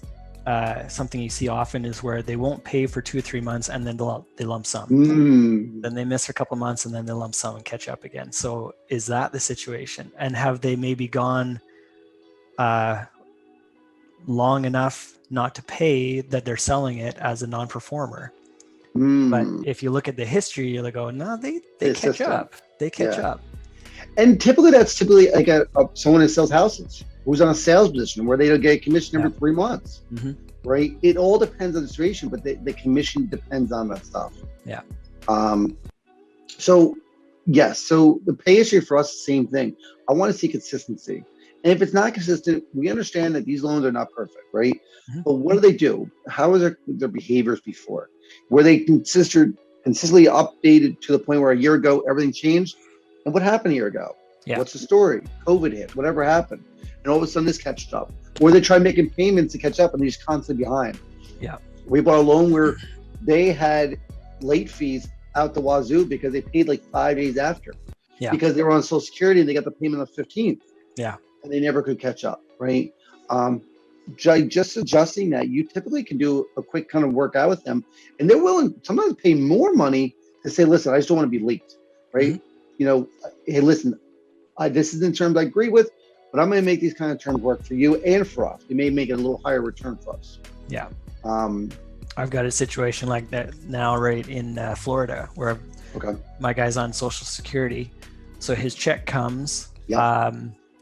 something you see often is where they won't pay for 2 or 3 months and then they lump sum. Then they miss a couple months and then they lump sum and catch up again. So is that the situation? And have they maybe gone long enough not to pay that they're selling it as a non-performer? But if you look at the history, you're like, oh no, they catch up. They catch up. And that's like someone that sells houses who's on a sales position where they get a commission every 3 months, right? It all depends on the situation, but the commission depends on that stuff. Yeah. So yes, so the pay issue for us, the same thing. I want to see consistency. And if it's not consistent, we understand that these loans are not perfect, right? But what do they do? How are their behaviors before? Were they consistently updated to the point where a year ago everything changed? And what happened a year ago? Yeah. What's the story? COVID hit, whatever happened. And all of a sudden this catched up. Or they try making payments to catch up and they're just constantly behind. Yeah. We bought a loan where they had late fees out the wazoo because they paid like 5 days after. Yeah. Because they were on Social Security and they got the payment on the 15th. Yeah. And they never could catch up, right? Just adjusting that, you typically can do a quick kind of workout with them. And they're willing sometimes pay more money to say, listen, I just don't want to be late, right? You know, hey, listen, this is in terms I agree with, but I'm going to make these kind of terms work for you and for us. We may make it a little higher return for us. Yeah. I've got a situation like that now, right in Florida, where my guy's on Social Security. So his check comes,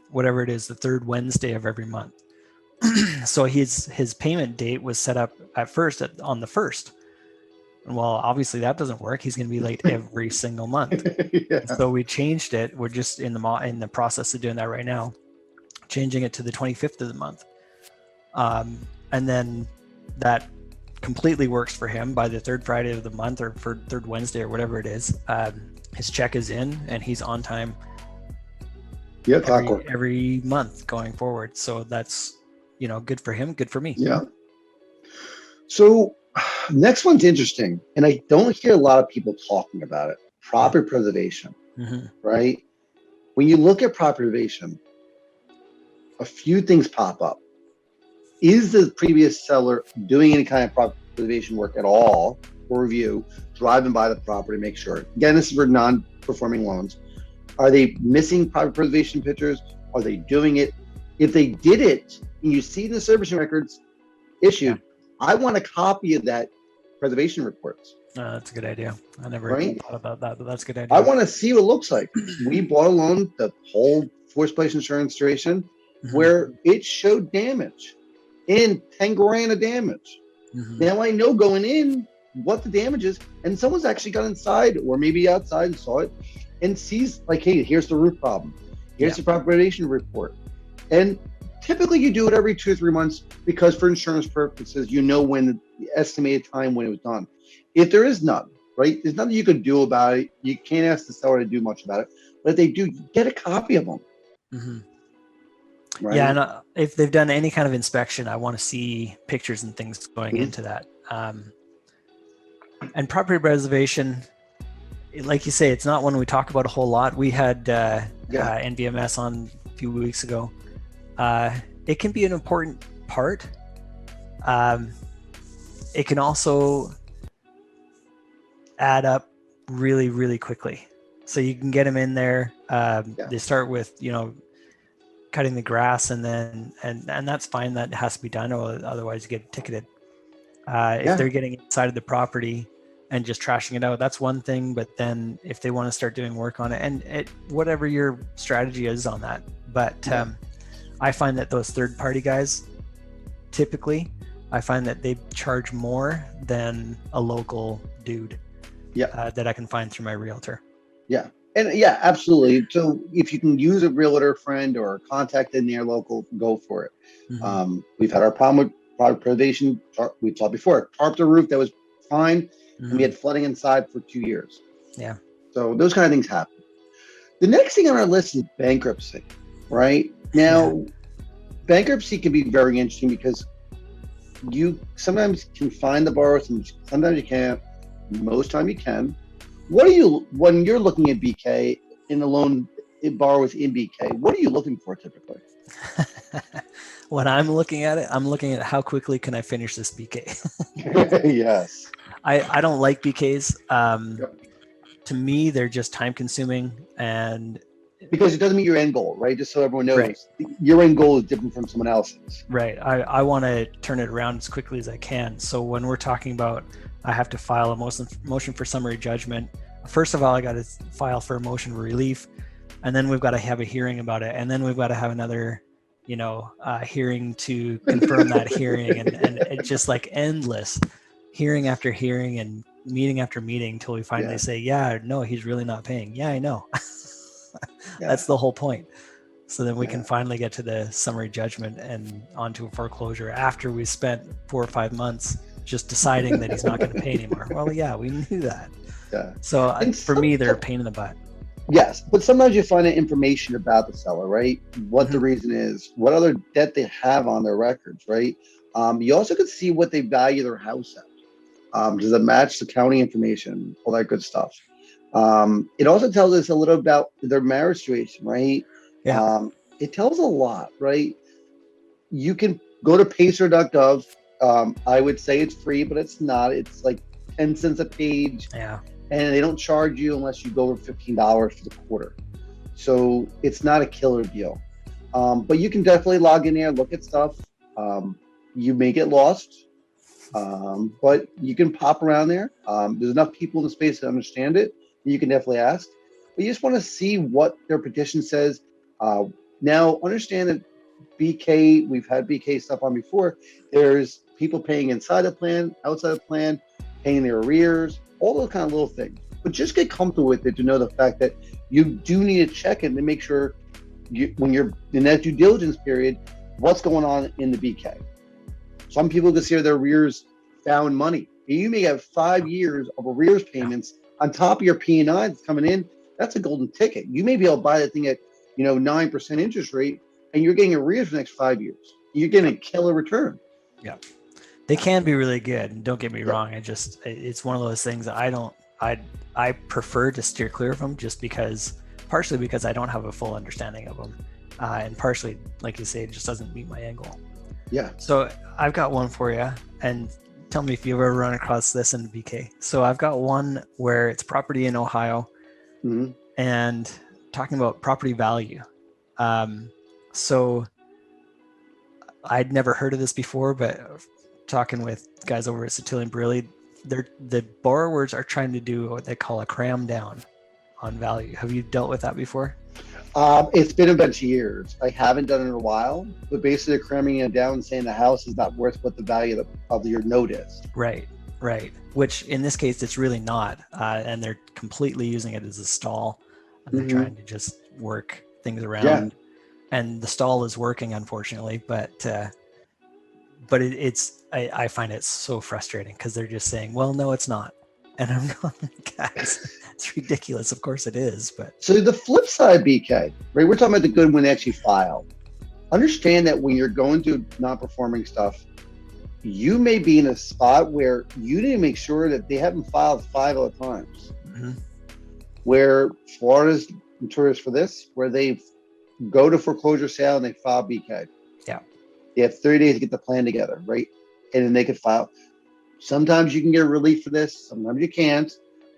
whatever it is, the third Wednesday of every month. So his payment date was set up at first on the 1st. And well, obviously that doesn't work. He's going to be late every single month. So we changed it. We're just in the process of doing that right now, changing it to the 25th of the month. And then that completely works for him. By the third Friday of the month or for third Wednesday or whatever it is, his check is in and he's on time every month going forward. So that's, you know, good for him, good for me. Yeah. So next one's interesting, and I don't hear a lot of people talking about it. Property preservation, right? When you look at property preservation, a few things pop up. Is the previous seller doing any kind of property preservation work at all for review, driving by the property, make sure? Again, this is for non-performing loans. Are they missing property preservation pictures? Are they doing it? If they did it, and you see the servicing records issued, I want a copy of that preservation reports. That's a good idea. I never thought about that, but that's a good idea. I want to see what it looks like. We bought a loan, the whole forced place insurance situation, where it showed damage in 10 grand of damage. Now I know going in what the damage is, and someone's actually got inside or maybe outside and saw it and sees like, hey, here's the roof problem. Here's the property preservation report. And typically you do it every 2 or 3 months because for insurance purposes, you know when the estimated time when it was done. If there is none, right, there's nothing you can do about it. You can't ask the seller to do much about it. But if they do, get a copy of them. Right? Yeah, and if they've done any kind of inspection, I want to see pictures and things going into that. And property preservation, like you say, it's not one we talk about a whole lot. We had NVMS on a few weeks ago. It can be an important part. It can also add up really, really quickly. So you can get them in there. They start with, you know, cutting the grass and then, and that's fine. That has to be done. Otherwise you get ticketed. If they're getting inside of the property and just trashing it out, that's one thing. But then if they want to start doing work on it and whatever your strategy is on that, but I find that those third-party guys typically I find that they charge more than a local dude that I can find through my realtor. Yeah. And yeah, absolutely. So if you can use a realtor friend or a contact in their local, go for it. Mm-hmm. We've had our problem with product preservation. We saw before, tarped the roof that was fine, and we had flooding inside for 2 years. Yeah. So those kind of things happen. The next thing on our list is bankruptcy, right? Now, bankruptcy can be very interesting because you sometimes can find the borrower, sometimes you can't. Most time you can. What are you, when you're looking at BK in a loan, borrowers in BK, what are you looking for typically? When I'm looking at it, I'm looking at how quickly can I finish this BK. Yes. I don't like BKs. To me, they're just time consuming, and because it doesn't meet your end goal, right? Just so everyone knows, right. Your end goal is different from someone else's. Right. I want to turn it around as quickly as I can. So when we're talking about, I have to file a motion for summary judgment. First of all, I got to file for a motion for relief, and then we've got to have a hearing about it, and then we've got to have another, hearing to confirm that hearing, and it's just like endless hearing after hearing and meeting after meeting until we finally say, yeah, no, he's really not paying. Yeah, I know. That's the whole point. So then we can finally get to the summary judgment and onto a foreclosure after we spent 4 or 5 months just deciding that he's not going to pay anymore. Well, yeah, we knew that. Yeah. So for me, they're a pain in the butt. Yes, but sometimes you find out information about the seller, right? What the reason is, what other debt they have on their records, right? You also can see what they value their house at. Does it match the county information? All that good stuff. It also tells us a little about their marriage situation, right? Yeah. It tells a lot, right? You can go to pacer.gov. I would say it's free, but it's not. It's like 10 cents a page. Yeah. And they don't charge you unless you go over $15 for the quarter. So it's not a killer deal. But you can definitely log in there, look at stuff. You may get lost, but you can pop around there. There's enough people in the space to understand it. You can definitely ask. But you just want to see what their petition says. Now, understand that BK, we've had BK stuff on before. There's people paying inside the plan, outside the plan, paying their arrears, all those kind of little things. But just get comfortable with it to know the fact that you do need to check it to make sure when you're in that due diligence period, what's going on in the BK. Some people consider their arrears found money. You may have 5 years of arrears payments on top of your P&I that's coming in. That's a golden ticket. You may be able to buy that thing at 9% interest rate, and you're getting arrears for the next 5 years. You're getting a killer return. Yeah. They can be really good. Don't get me wrong. It's one of those things that I prefer to steer clear of them partially because I don't have a full understanding of them. And partially, like you say, it just doesn't meet my end goal. Yeah. So I've got one for you, and tell me if you've ever run across this in BK. So I've got one where it's property in Ohio and talking about property value. So I'd never heard of this before, but talking with guys over at Satili and Brilli, the borrowers are trying to do what they call a cram down on value. Have you dealt with that before? It's been a bunch of years. I haven't done it in a while, but basically they're cramming it down and saying the house is not worth what the value of your note is. Right. Which in this case, it's really not. And they're completely using it as a stall. And they're trying to just work things around. Yeah. And the stall is working, unfortunately, but I find it so frustrating because they're just saying, well, no, it's not. And I'm going, guys, it's ridiculous. Of course it is. But so the flip side, BK, right? We're talking about the good when they actually file. Understand that when you're going through non-performing stuff, you may be in a spot where you need to make sure that they haven't filed 5 other times. Where Florida's notorious for this, where they go to foreclosure sale and they file BK. Yeah. They have 30 days to get the plan together, right? And then they could file. Sometimes you can get relief for this. Sometimes you can't,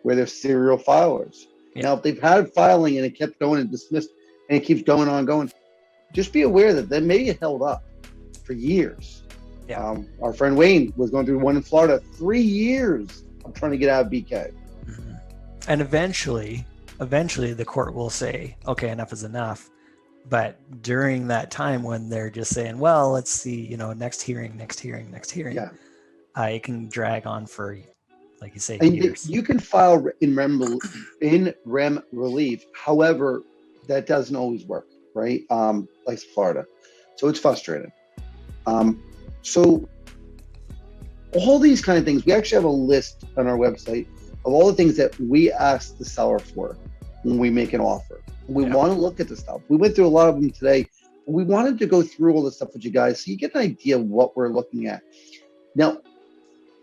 where they're serial filers. Yeah. Now, if they've had filing and it kept going and dismissed and it keeps going on going, just be aware that they may get held up for years. Yeah. Our friend Wayne was going through one in Florida, 3 years of trying to get out of BK. And eventually the court will say, okay, enough is enough. But during that time when they're just saying, well, let's see, next hearing, Yeah. It can drag on for, like you say, And years. you can file in rem relief. However, that doesn't always work, right? Like Florida. So it's frustrating. So all these kind of things, we actually have a list on our website of all the things that we ask the seller for when we make an offer. We want to look at the stuff. We went through a lot of them today. We wanted to go through all the stuff with you guys so you get an idea of what we're looking at. Now,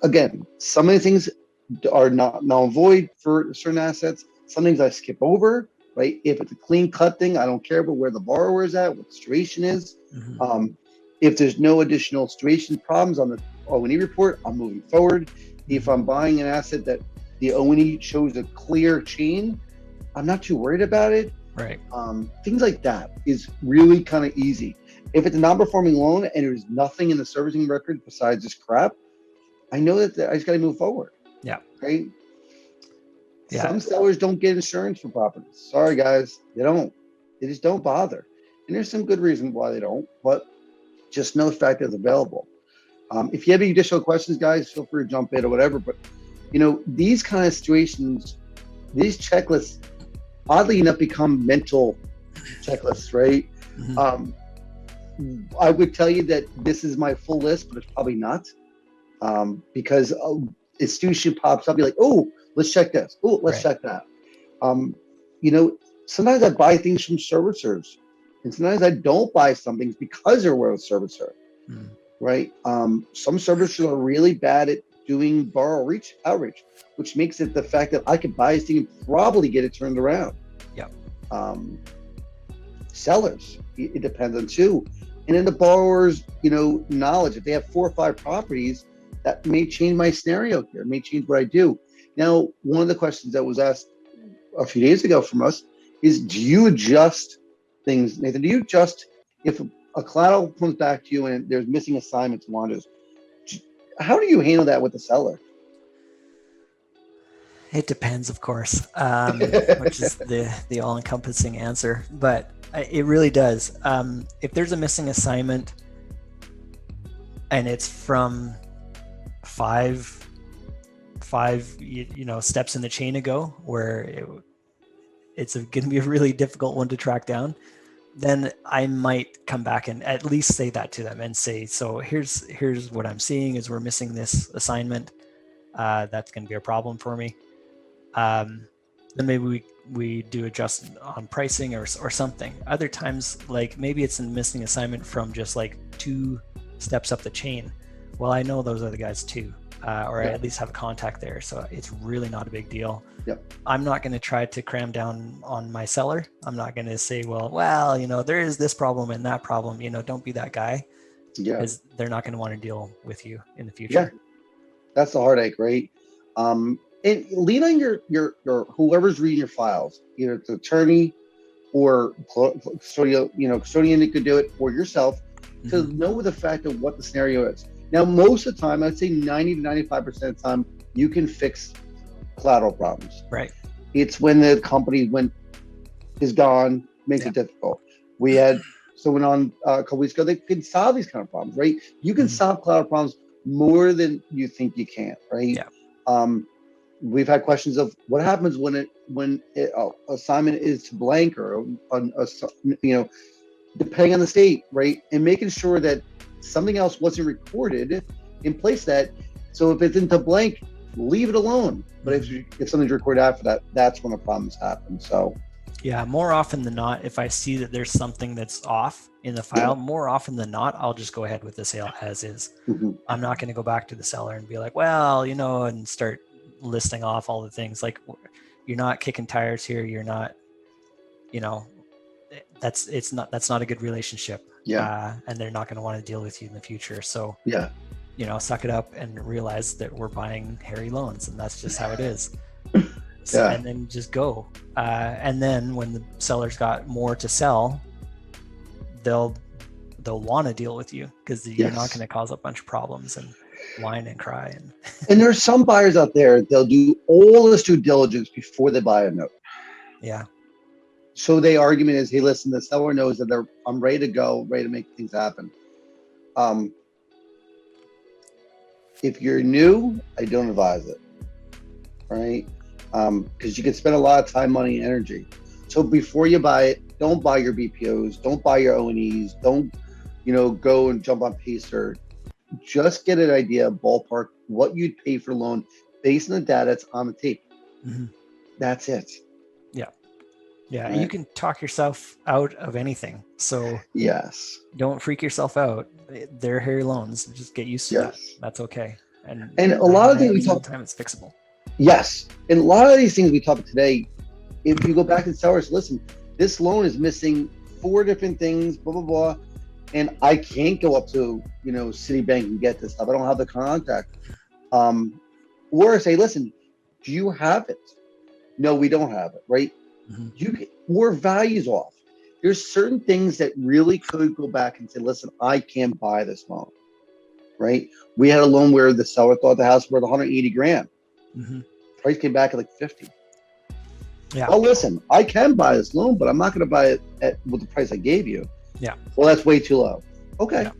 again, some of the things are not null and void for certain assets. Some things I skip over, right? If it's a clean cut thing, I don't care about where the borrower is at, what the situation is. If there's no additional situation problems on the O&E report, I'm moving forward. If I'm buying an asset that the O&E shows a clear chain, I'm not too worried about it. Right. Things like that is really kind of easy. If it's a non-performing loan and there's nothing in the servicing record besides this crap, I know that I just got to move forward. Yeah. Right. Yeah. Some sellers don't get insurance for properties. Sorry, guys. They don't. They just don't bother. And there's some good reasons why they don't, but just know the fact that it's available. If you have any additional questions, guys, feel free to jump in or whatever. But, these kind of situations, these checklists, oddly enough, become mental checklists, right? I would tell you that this is my full list, but it's probably not. Because institution pops up, you're like, oh, let's check this. Oh, let's check that. Sometimes I buy things from servicers, and sometimes I don't buy some things because they're with a servicer, right? Some servicers are really bad at doing borrower outreach, which makes it the fact that I could buy this thing and probably get it turned around. Yeah. Sellers, it depends on too. And then the borrower's, knowledge. If they have 4 or 5 properties, that may change my scenario here. It may change what I do. Now, one of the questions that was asked a few days ago from us is, do you adjust things, Nathan? Do you adjust if a collateral comes back to you and there's missing assignments, Wanda's? How do you handle that with the seller? It depends, of course, which is the all-encompassing answer. But it really does. If there's a missing assignment and it's from five steps in the chain ago, where it's going to be a really difficult one to track down, then I might come back and at least say that to them and say, so here's what I'm seeing is we're missing this assignment. That's going to be a problem for me. Then maybe we do adjust on pricing or something. Other times, like maybe it's a missing assignment from just like 2 steps up the chain. Well, I know those are the guys too, or I at least have a contact there. So it's really not a big deal. Yep. I'm not going to try to cram down on my seller. I'm not going to say, well, there is this problem and that problem, don't be that guy. Yeah. Because they're not going to want to deal with you in the future. Yeah. That's the heartache, right? And lean on your whoever's reading your files, either it's the attorney or custodian that could do it, or yourself, to know the fact of what the scenario is. Now, most of the time, I'd say 90 to 95% of the time, you can fix collateral problems. Right. It's when the company is gone, makes it difficult. We had someone on a couple weeks ago, they could solve these kind of problems, right? You can solve collateral problems more than you think you can, right? Yeah. We've had questions of what happens when assignment is to blank or depending on the state, right? And making sure that something else wasn't recorded in place that, so if it's into blank, leave it alone. But if something's recorded after that, that's when the problems happen. So yeah, more often than not, if I see that there's something that's off in the file, more often than not, I'll just go ahead with the sale as is. I'm not going to go back to the seller and be like, well, and start listing off all the things. Like, you're not kicking tires here. You're not, that's not a good relationship. Yeah. And they're not going to want to deal with you in the future. So yeah, suck it up and realize that we're buying hairy loans, and that's just how it is. And then just go. And then when the seller's got more to sell, they'll want to deal with you because you're not going to cause a bunch of problems and whine and cry. And there's some buyers out there, they'll do all this due diligence before they buy a note. Yeah. So the argument is, hey, listen, the seller knows that I'm ready to go, ready to make things happen. If you're new, I don't advise it, right? Because you can spend a lot of time, money, and energy. So before you buy it, don't buy your BPOs, don't buy your O&Es, don't, go and jump on Pacer. Just get an idea, ballpark, what you'd pay for a loan based on the data that's on the tape. Mm-hmm. That's it. Yeah, Right. You can talk yourself out of anything. So yes, don't freak yourself out. They're hairy loans. Just get used to that. That's okay. And a lot of things we talk. Time it's fixable. Yes, and a lot of these things we talk about today. If you go back and sellers, listen, this loan is missing 4 different things, blah blah blah, and I can't go up to Citibank and get this stuff. I don't have the contact. Or say, listen, do you have it? No, we don't have it. Right. Mm-hmm. Or values off. There's certain things that really could go back and say, listen, I can't buy this loan, right? We had a loan where the seller thought the house was worth 180 grand. Mm-hmm. Price came back at like 50. Yeah. Well, listen, I can buy this loan, but I'm not going to buy it at the price I gave you. Yeah. Well, that's way too low. Okay.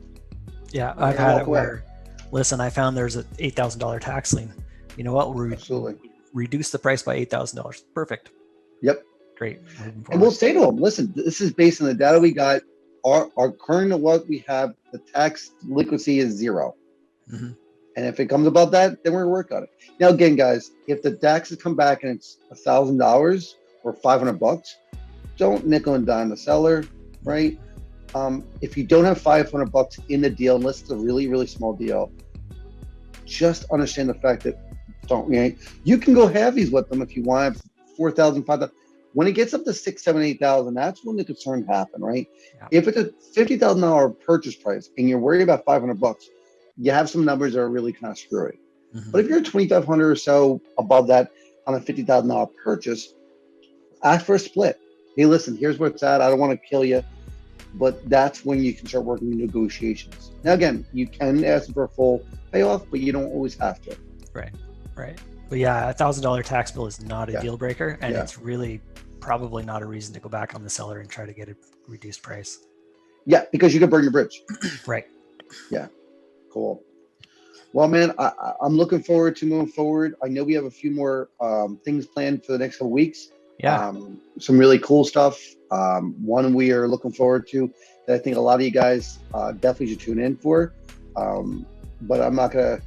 Yeah, I've had it where, listen, I found there's an $8,000 tax lien. You know what? We'll reduce the price by $8,000. Perfect. Yep. Great. And we'll say to them, listen, this is based on the data we got. Our current of what we have, the tax delinquency is 0. Mm-hmm. And if it comes about that, then we're going to work on it. Now, again, guys, if the taxes come back and it's $1,000 or $500, don't nickel and dime the seller, right? If you don't have $500 in the deal, unless it's a really, really small deal, just understand the fact that you can go halvies with them if you want, 4,000, 5,000. When it gets up to 6, 7, 8,000, that's when the concerns happen, right? Yeah. If it's a $50,000 purchase price and you're worried about $500, you have some numbers that are really kind of screwy. Mm-hmm. But if you're $2,500 or so above that on a $50,000 purchase, ask for a split. Hey, listen, here's where it's at. I don't want to kill you, but that's when you can start working in negotiations. Now, again, you can ask for a full payoff, but you don't always have to. Right. But yeah, $1,000 tax bill is not a deal breaker, and it's really probably not a reason to go back on the seller and try to get a reduced price. Yeah, because you could burn your bridge. Right. Yeah. Cool. Well, man, I'm looking forward to moving forward. I know we have a few more things planned for the next couple weeks. Yeah. Some really cool stuff. One we are looking forward to that I think a lot of you guys definitely should tune in for. But I'm not going to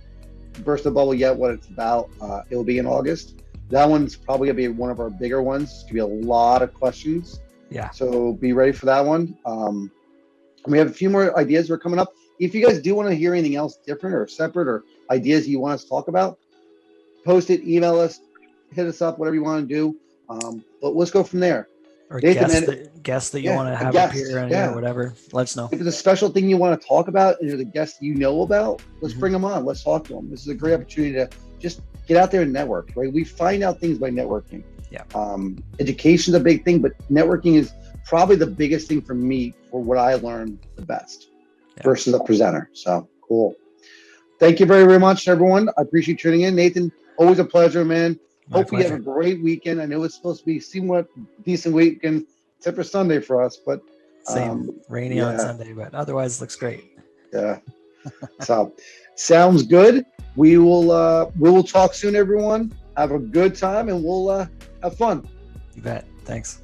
burst the bubble yet what it's about. It will be in August. That one's probably going to be one of our bigger ones. It's going to be a lot of questions. Yeah. So be ready for that one. We have a few more ideas that are coming up. If you guys do want to hear anything else different or separate or ideas you want us to talk about, post it, email us, hit us up, whatever you want to do. But let's go from there. Or guests that you want to have up here or whatever. Let us know. If it's a special thing you want to talk about and there's a guest you know about, let's bring them on. Let's talk to them. This is a great opportunity to just get out there and network, right? We find out things by networking. Yeah. Education's a big thing, but networking is probably the biggest thing for me for what I learned the best versus a presenter. So cool. Thank you very, very much, everyone. I appreciate tuning in. Nathan, always a pleasure, man. Hope you have a great weekend. I know it's supposed to be somewhat decent weekend, except for Sunday for us, but rainy on Sunday, but otherwise looks great. Yeah. So sounds good. We will talk soon, everyone. Have a good time and we'll have fun. You bet. Thanks.